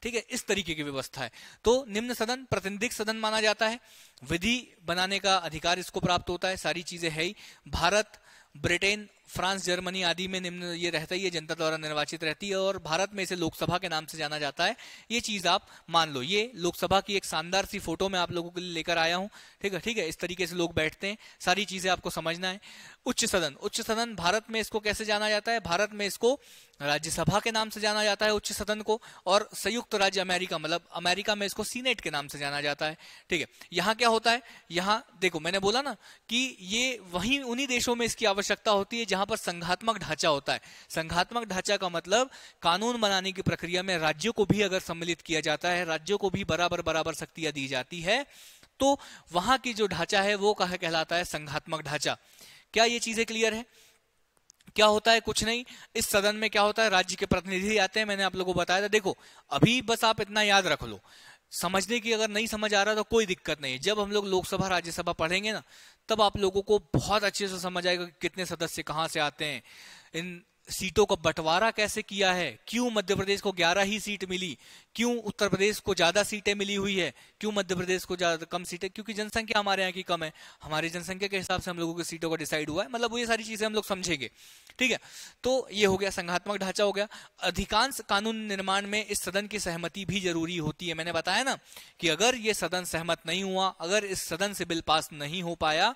ठीक है, इस तरीके की व्यवस्था है। तो निम्न सदन प्रातिनिधिक सदन माना जाता है। विधि बनाने का अधिकार इसको प्राप्त होता है। सारी चीजें है ही। भारत, ब्रिटेन, फ्रांस, जर्मनी आदि में निम्न ये रहता ही है, जनता द्वारा निर्वाचित रहती है और भारत में इसे लोकसभा के नाम से जाना जाता है। ये चीज आप मान लो। ये लोकसभा की एक शानदार सी फोटो मैं आप लोगों के लिए लेकर आया हूं। ठीक है, इस तरीके से लोग बैठते हैं। सारी चीजें आपको समझना है। उच्च सदन भारत में इसको कैसे जाना जाता है? भारत में इसको राज्यसभा के नाम से जाना जाता है उच्च सदन को, और संयुक्त राज्य अमेरिका मतलब अमेरिका में इसको सीनेट के नाम से जाना जाता है। ठीक है, यहाँ क्या होता है? यहाँ देखो मैंने बोला ना कि ये वही उन्हीं देशों में इसकी आवश्यकता होती है जहां पर संघात्मक ढांचा होता है। संघात्मक ढांचा का मतलब कानून बनाने की प्रक्रिया में राज्यों को भी अगर सम्मिलित किया जाता है, राज्यों को भी बराबर शक्तियां दी जाती है, तो वहां की जो ढांचा है वो कहलाता है संघात्मक ढांचा। क्या ये चीजें क्लियर है? क्या होता है? कुछ नहीं। इस सदन में क्या होता है? राज्य के प्रतिनिधि आते हैं। मैंने आप लोगों को बताया था। देखो अभी बस आप इतना याद रख लो, समझने की अगर नहीं समझ आ रहा तो कोई दिक्कत नहीं है। जब हम लोग लोकसभा राज्यसभा पढ़ेंगे ना, तब आप लोगों को बहुत अच्छे से समझ आएगा कि कितने सदस्य कहां से आते हैं, इन सीटों का बंटवारा कैसे किया है, क्यों मध्य प्रदेश को 11 ही सीट मिली, क्यों उत्तर प्रदेश को ज्यादा सीटें मिली हुई है, क्यों मध्य प्रदेश को ज्यादा कम सीटें, क्योंकि जनसंख्या हमारे यहाँ की कम है, हमारी जनसंख्या के हिसाब से हम लोगों की सीटों का डिसाइड हुआ है, मतलब वो ये सारी चीजें हम लोग समझेंगे। ठीक है, तो ये हो गया संघात्मक ढांचा हो गया। अधिकांश कानून निर्माण में इस सदन की सहमति भी जरूरी होती है। मैंने बताया ना कि अगर ये सदन सहमत नहीं हुआ, अगर इस सदन से बिल पास नहीं हो पाया,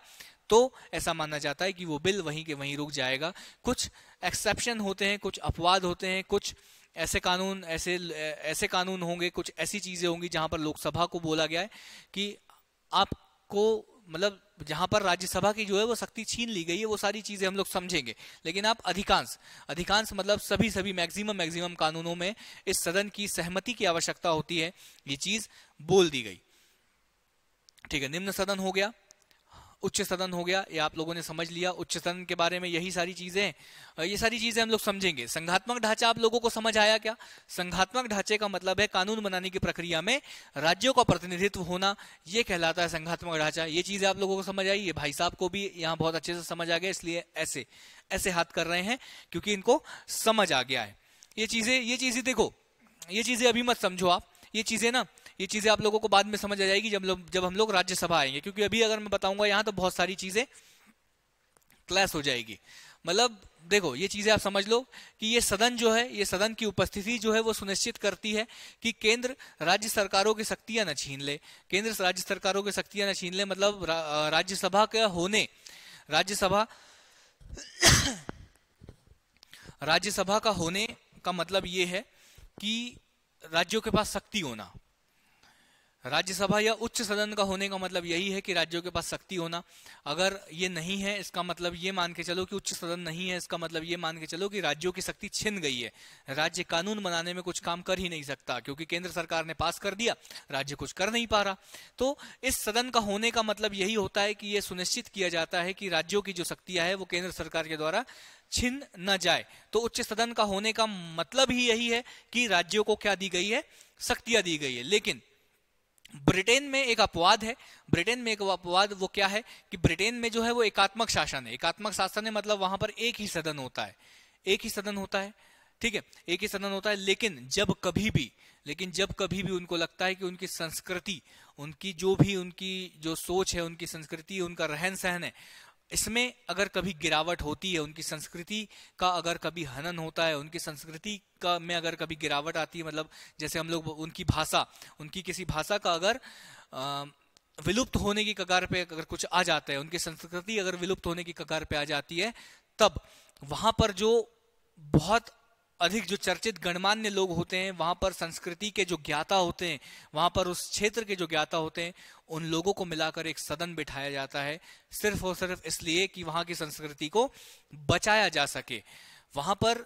तो ऐसा माना जाता है कि वो बिल वहीं के वहीं रुक जाएगा। कुछ एक्सेप्शन होते हैं, कुछ अपवाद होते हैं, कुछ ऐसे कानून होंगे, कुछ ऐसी चीजें होंगी जहां पर लोकसभा को बोला गया है कि आपको, मतलब जहां पर राज्यसभा की जो है वो शक्ति छीन ली गई है, वो सारी चीजें हम लोग समझेंगे। लेकिन आप अधिकांश मतलब सभी मैक्सिमम कानूनों में इस सदन की सहमति की आवश्यकता होती है, ये चीज बोल दी गई। ठीक है, निम्न सदन हो गया, उच्च सदन हो गया, ये आप लोगों ने समझ लिया। उच्च सदन के बारे में यही सारी चीजें हैं, ये सारी चीजें हम लोग समझेंगे। संघात्मक ढांचा आप लोगों को समझ आया क्या? संघात्मक ढांचे का मतलब है कानून बनाने की प्रक्रिया में राज्यों का प्रतिनिधित्व होना, ये कहलाता है संघात्मक ढांचा। ये चीजें आप लोगों को समझ आई, ये भाई साहब को भी यहाँ बहुत अच्छे से समझ आ गया, इसलिए ऐसे हाथ कर रहे हैं क्योंकि इनको समझ आ गया है। ये चीजें देखो, ये चीजें अभी मत समझो आप, ये चीजें आप लोगों को बाद में समझ आ जाएगी जब हम लोग राज्यसभा आएंगे, क्योंकि अभी अगर मैं बताऊंगा यहां तो बहुत सारी चीजें क्लैश हो जाएगी। मतलब देखो, ये चीजें आप समझ लो कि ये सदन जो है, ये सदन की उपस्थिति जो है वो सुनिश्चित करती है कि केंद्र राज्य सरकारों की शक्तियां न छीन ले, मतलब राज्यसभा का होने, राज्यसभा का होने का मतलब ये है कि राज्यों के पास शक्ति होना। राज्यसभा या उच्च सदन का होने का मतलब यही है कि राज्यों के पास शक्ति होना। अगर ये नहीं है, इसका मतलब ये मान के चलो कि उच्च सदन नहीं है, इसका मतलब ये मान के चलो कि राज्यों की शक्ति छिन गई है। राज्य कानून बनाने में कुछ काम कर ही नहीं सकता, क्योंकि केंद्र सरकार ने पास कर दिया, राज्य कुछ कर नहीं पा रहा। तो इस सदन का होने का मतलब यही होता है कि यह सुनिश्चित किया जाता है कि राज्यों की जो शक्तियां है वो केंद्र सरकार के द्वारा छिन न जाए। तो उच्च सदन का होने का मतलब ही यही है कि राज्यों को क्या दी गई है, शक्तियां दी गई है। लेकिन ब्रिटेन में एक अपवाद है, वो क्या है कि ब्रिटेन में जो है वो एकात्मक शासन है। एकात्मक शासन है मतलब वहां पर एक ही सदन होता है, ठीक है, एक ही सदन होता है। लेकिन जब कभी भी उनको लगता है कि उनकी संस्कृति, उनकी जो सोच है, उनकी संस्कृति, उनका रहन सहन है, इसमें अगर कभी गिरावट होती है, उनकी संस्कृति का अगर कभी हनन होता है, उनकी संस्कृति का में अगर कभी गिरावट आती है, मतलब जैसे हम लोग उनकी किसी भाषा का अगर विलुप्त होने की कगार पे अगर कुछ आ जाता है, उनकी संस्कृति अगर विलुप्त होने की कगार पे आ जाती है, तब वहां पर जो बहुत अधिक जो चर्चित गणमान्य लोग होते हैं, वहां पर संस्कृति के जो ज्ञाता होते हैं, वहां पर उस क्षेत्र के जो ज्ञाता होते हैं, उन लोगों को मिलाकर एक सदन बिठाया जाता है, सिर्फ और सिर्फ इसलिए कि वहां की संस्कृति को बचाया जा सके। वहां पर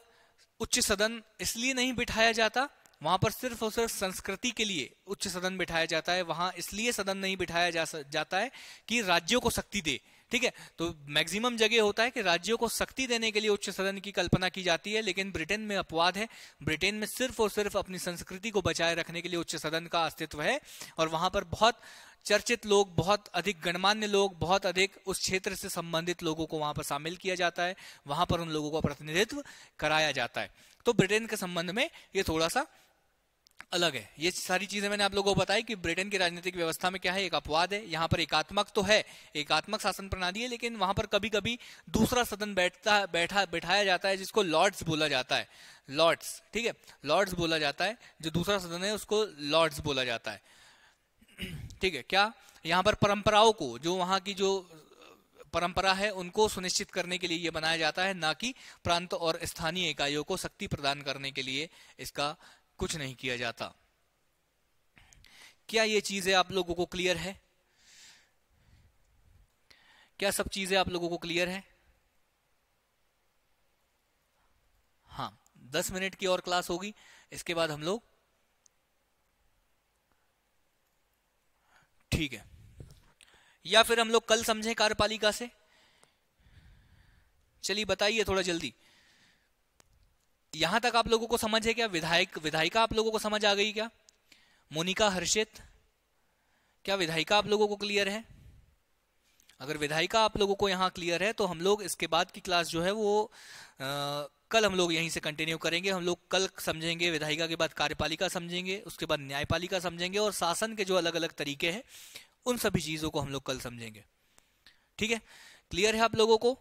उच्च सदन इसलिए नहीं बिठाया जाता, वहां पर सिर्फ और सिर्फ संस्कृति के लिए उच्च सदन बिठाया जाता है। वहां इसलिए सदन नहीं बिठाया जाता है कि राज्यों को शक्ति दे, ठीक है। तो मैक्सिमम जगह होता है कि राज्यों को शक्ति देने के लिए उच्च सदन की कल्पना की जाती है, लेकिन ब्रिटेन में अपवाद है। ब्रिटेन में सिर्फ और सिर्फ अपनी संस्कृति को बचाए रखने के लिए उच्च सदन का अस्तित्व है, और वहां पर बहुत चर्चित लोग, बहुत अधिक गणमान्य लोग, बहुत अधिक उस क्षेत्र से संबंधित लोगों को वहां पर शामिल किया जाता है, वहां पर उन लोगों का प्रतिनिधित्व कराया जाता है। तो ब्रिटेन के संबंध में ये थोड़ा सा अलग है। ये सारी चीजें मैंने आप लोगों को बताई कि ब्रिटेन की राजनीतिक व्यवस्था में क्या है, एक अपवाद है। यहाँ पर एकात्मक तो है, एकात्मक शासन प्रणाली है, लेकिन वहां पर कभी कभी दूसरा सदन बैठाया जाता है, जिसको लॉर्ड्स बोला जाता है। लॉर्ड्स, ठीक है, लॉर्ड्स बोला जाता है। जो दूसरा सदन है उसको लॉर्ड्स बोला जाता है, ठीक है। क्या यहाँ पर परंपराओं को, जो वहां की जो परंपरा है, उनको सुनिश्चित करने के लिए यह बनाया जाता है, ना कि प्रांत और स्थानीय इकाइयों को शक्ति प्रदान करने के लिए इसका कुछ नहीं किया जाता। क्या ये चीजें आप लोगों को क्लियर है? क्या सब चीजें आप लोगों को क्लियर है? हाँ, 10 मिनट की और क्लास होगी, इसके बाद हम लोग, ठीक है, या फिर हम लोग कल समझें कार्यपालिका से। चलिए बताइए थोड़ा जल्दी, यहां तक आप लोगों को समझ है क्या? विधायिका आप लोगों को समझ आ गई क्या? मोनिका, हर्षित, क्या विधायिका आप लोगों को क्लियर है? अगर विधायिका आप लोगों को यहाँ क्लियर है तो हम लोग इसके बाद की क्लास जो है वो कल हम लोग यहीं से कंटिन्यू करेंगे। हम लोग कल समझेंगे विधायिका के बाद कार्यपालिका समझेंगे, उसके बाद न्यायपालिका समझेंगे और शासन के जो अलग अलग तरीके हैं उन सभी चीजों को हम लोग कल समझेंगे। ठीक है, क्लियर है आप लोगों को?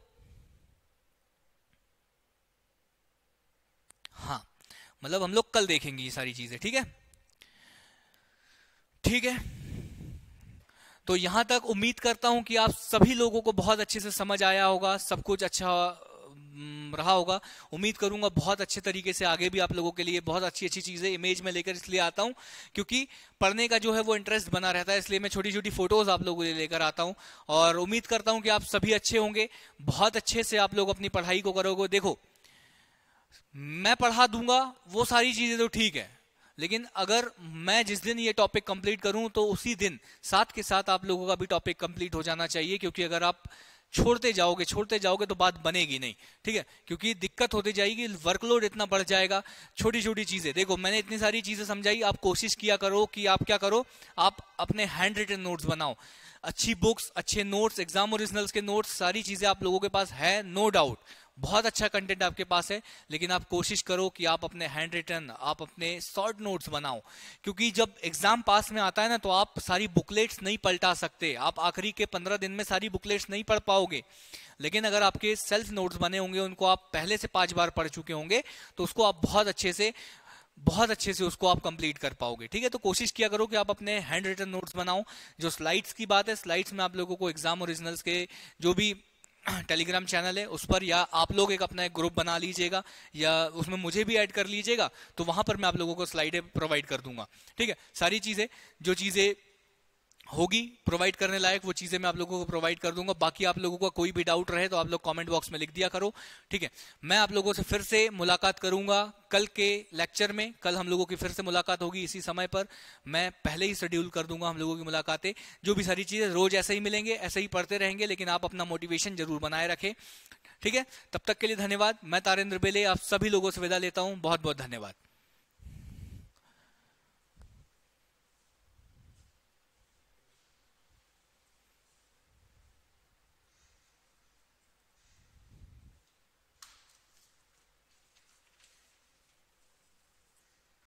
हाँ, मतलब हम लोग कल देखेंगे ये सारी चीजें। ठीक है, ठीक है। तो यहां तक उम्मीद करता हूं कि आप सभी लोगों को बहुत अच्छे से समझ आया होगा, सब कुछ अच्छा रहा होगा। उम्मीद करूंगा बहुत अच्छे तरीके से आगे भी आप लोगों के लिए बहुत अच्छी अच्छी चीजें इमेज में लेकर इसलिए आता हूं क्योंकि पढ़ने का जो है वो इंटरेस्ट बना रहता है, इसलिए मैं छोटी छोटी फोटोज आप लोगों के लिए लेकर आता हूं। और उम्मीद करता हूं कि आप सभी अच्छे होंगे, बहुत अच्छे से आप लोग अपनी पढ़ाई को करोगे। देखो, मैं पढ़ा दूंगा वो सारी चीजें तो ठीक है, लेकिन अगर मैं जिस दिन ये टॉपिक कंप्लीट करूं तो उसी दिन साथ के साथ आप लोगों का भी टॉपिक कंप्लीट हो जाना चाहिए, क्योंकि अगर आप छोड़ते जाओगे तो बात बनेगी नहीं। ठीक है, क्योंकि दिक्कत होती जाएगी, वर्कलोड इतना बढ़ जाएगा। छोटी छोटी चीजें देखो, मैंने इतनी सारी चीजें समझाई, आप कोशिश किया करो कि आप क्या करो, आप अपने हैंड रिटन नोट्स बनाओ, अच्छी बुक्स, अच्छे नोट्स, एग्जाम ओरिजिनल्स के नोट्स, सारी चीजें आप लोगों के पास है, नो डाउट बहुत अच्छा कंटेंट आपके पास है। लेकिन आप कोशिश करो कि आप अपने हैंड रिटन, आप अपने शॉर्ट नोट्स बनाओ, क्योंकि जब एग्जाम पास में आता है ना तो आप सारी बुकलेट्स नहीं पलटा सकते, आप आखिरी के 15 दिन में सारी बुकलेट्स नहीं पढ़ पाओगे। लेकिन अगर आपके सेल्फ नोट्स बने होंगे, उनको आप पहले से 5 बार पढ़ चुके होंगे, तो उसको आप बहुत अच्छे से उसको आप कंप्लीट कर पाओगे। ठीक है, तो कोशिश किया करो कि आप अपने हैंड रिटन नोट्स बनाओ। जो स्लाइड्स की बात है, स्लाइड्स में आप लोगों को एग्जाम ओरिजिनल्स के जो भी टेलीग्राम चैनल है उस पर, या आप लोग एक अपना एक ग्रुप बना लीजिएगा या उसमें मुझे भी ऐड कर लीजिएगा, तो वहां पर मैं आप लोगों को स्लाइडें प्रोवाइड कर दूंगा। ठीक है, सारी चीजें जो चीजें होगी प्रोवाइड करने लायक वो चीजें मैं आप लोगों को प्रोवाइड कर दूंगा। बाकी आप लोगों का कोई भी डाउट रहे तो आप लोग कमेंट बॉक्स में लिख दिया करो। ठीक है, मैं आप लोगों से फिर से मुलाकात करूंगा कल के लेक्चर में। कल हम लोगों की फिर से मुलाकात होगी इसी समय पर, मैं पहले ही शेड्यूल कर दूंगा हम लोगों की मुलाकातें। जो भी सारी चीजें रोज ऐसे ही मिलेंगे, ऐसे ही पढ़ते रहेंगे, लेकिन आप अपना मोटिवेशन जरूर बनाए रखें। ठीक है, तब तक के लिए धन्यवाद। मैं तारेंद्र बेले आप सभी लोगों से विदा लेता हूं। बहुत बहुत धन्यवाद।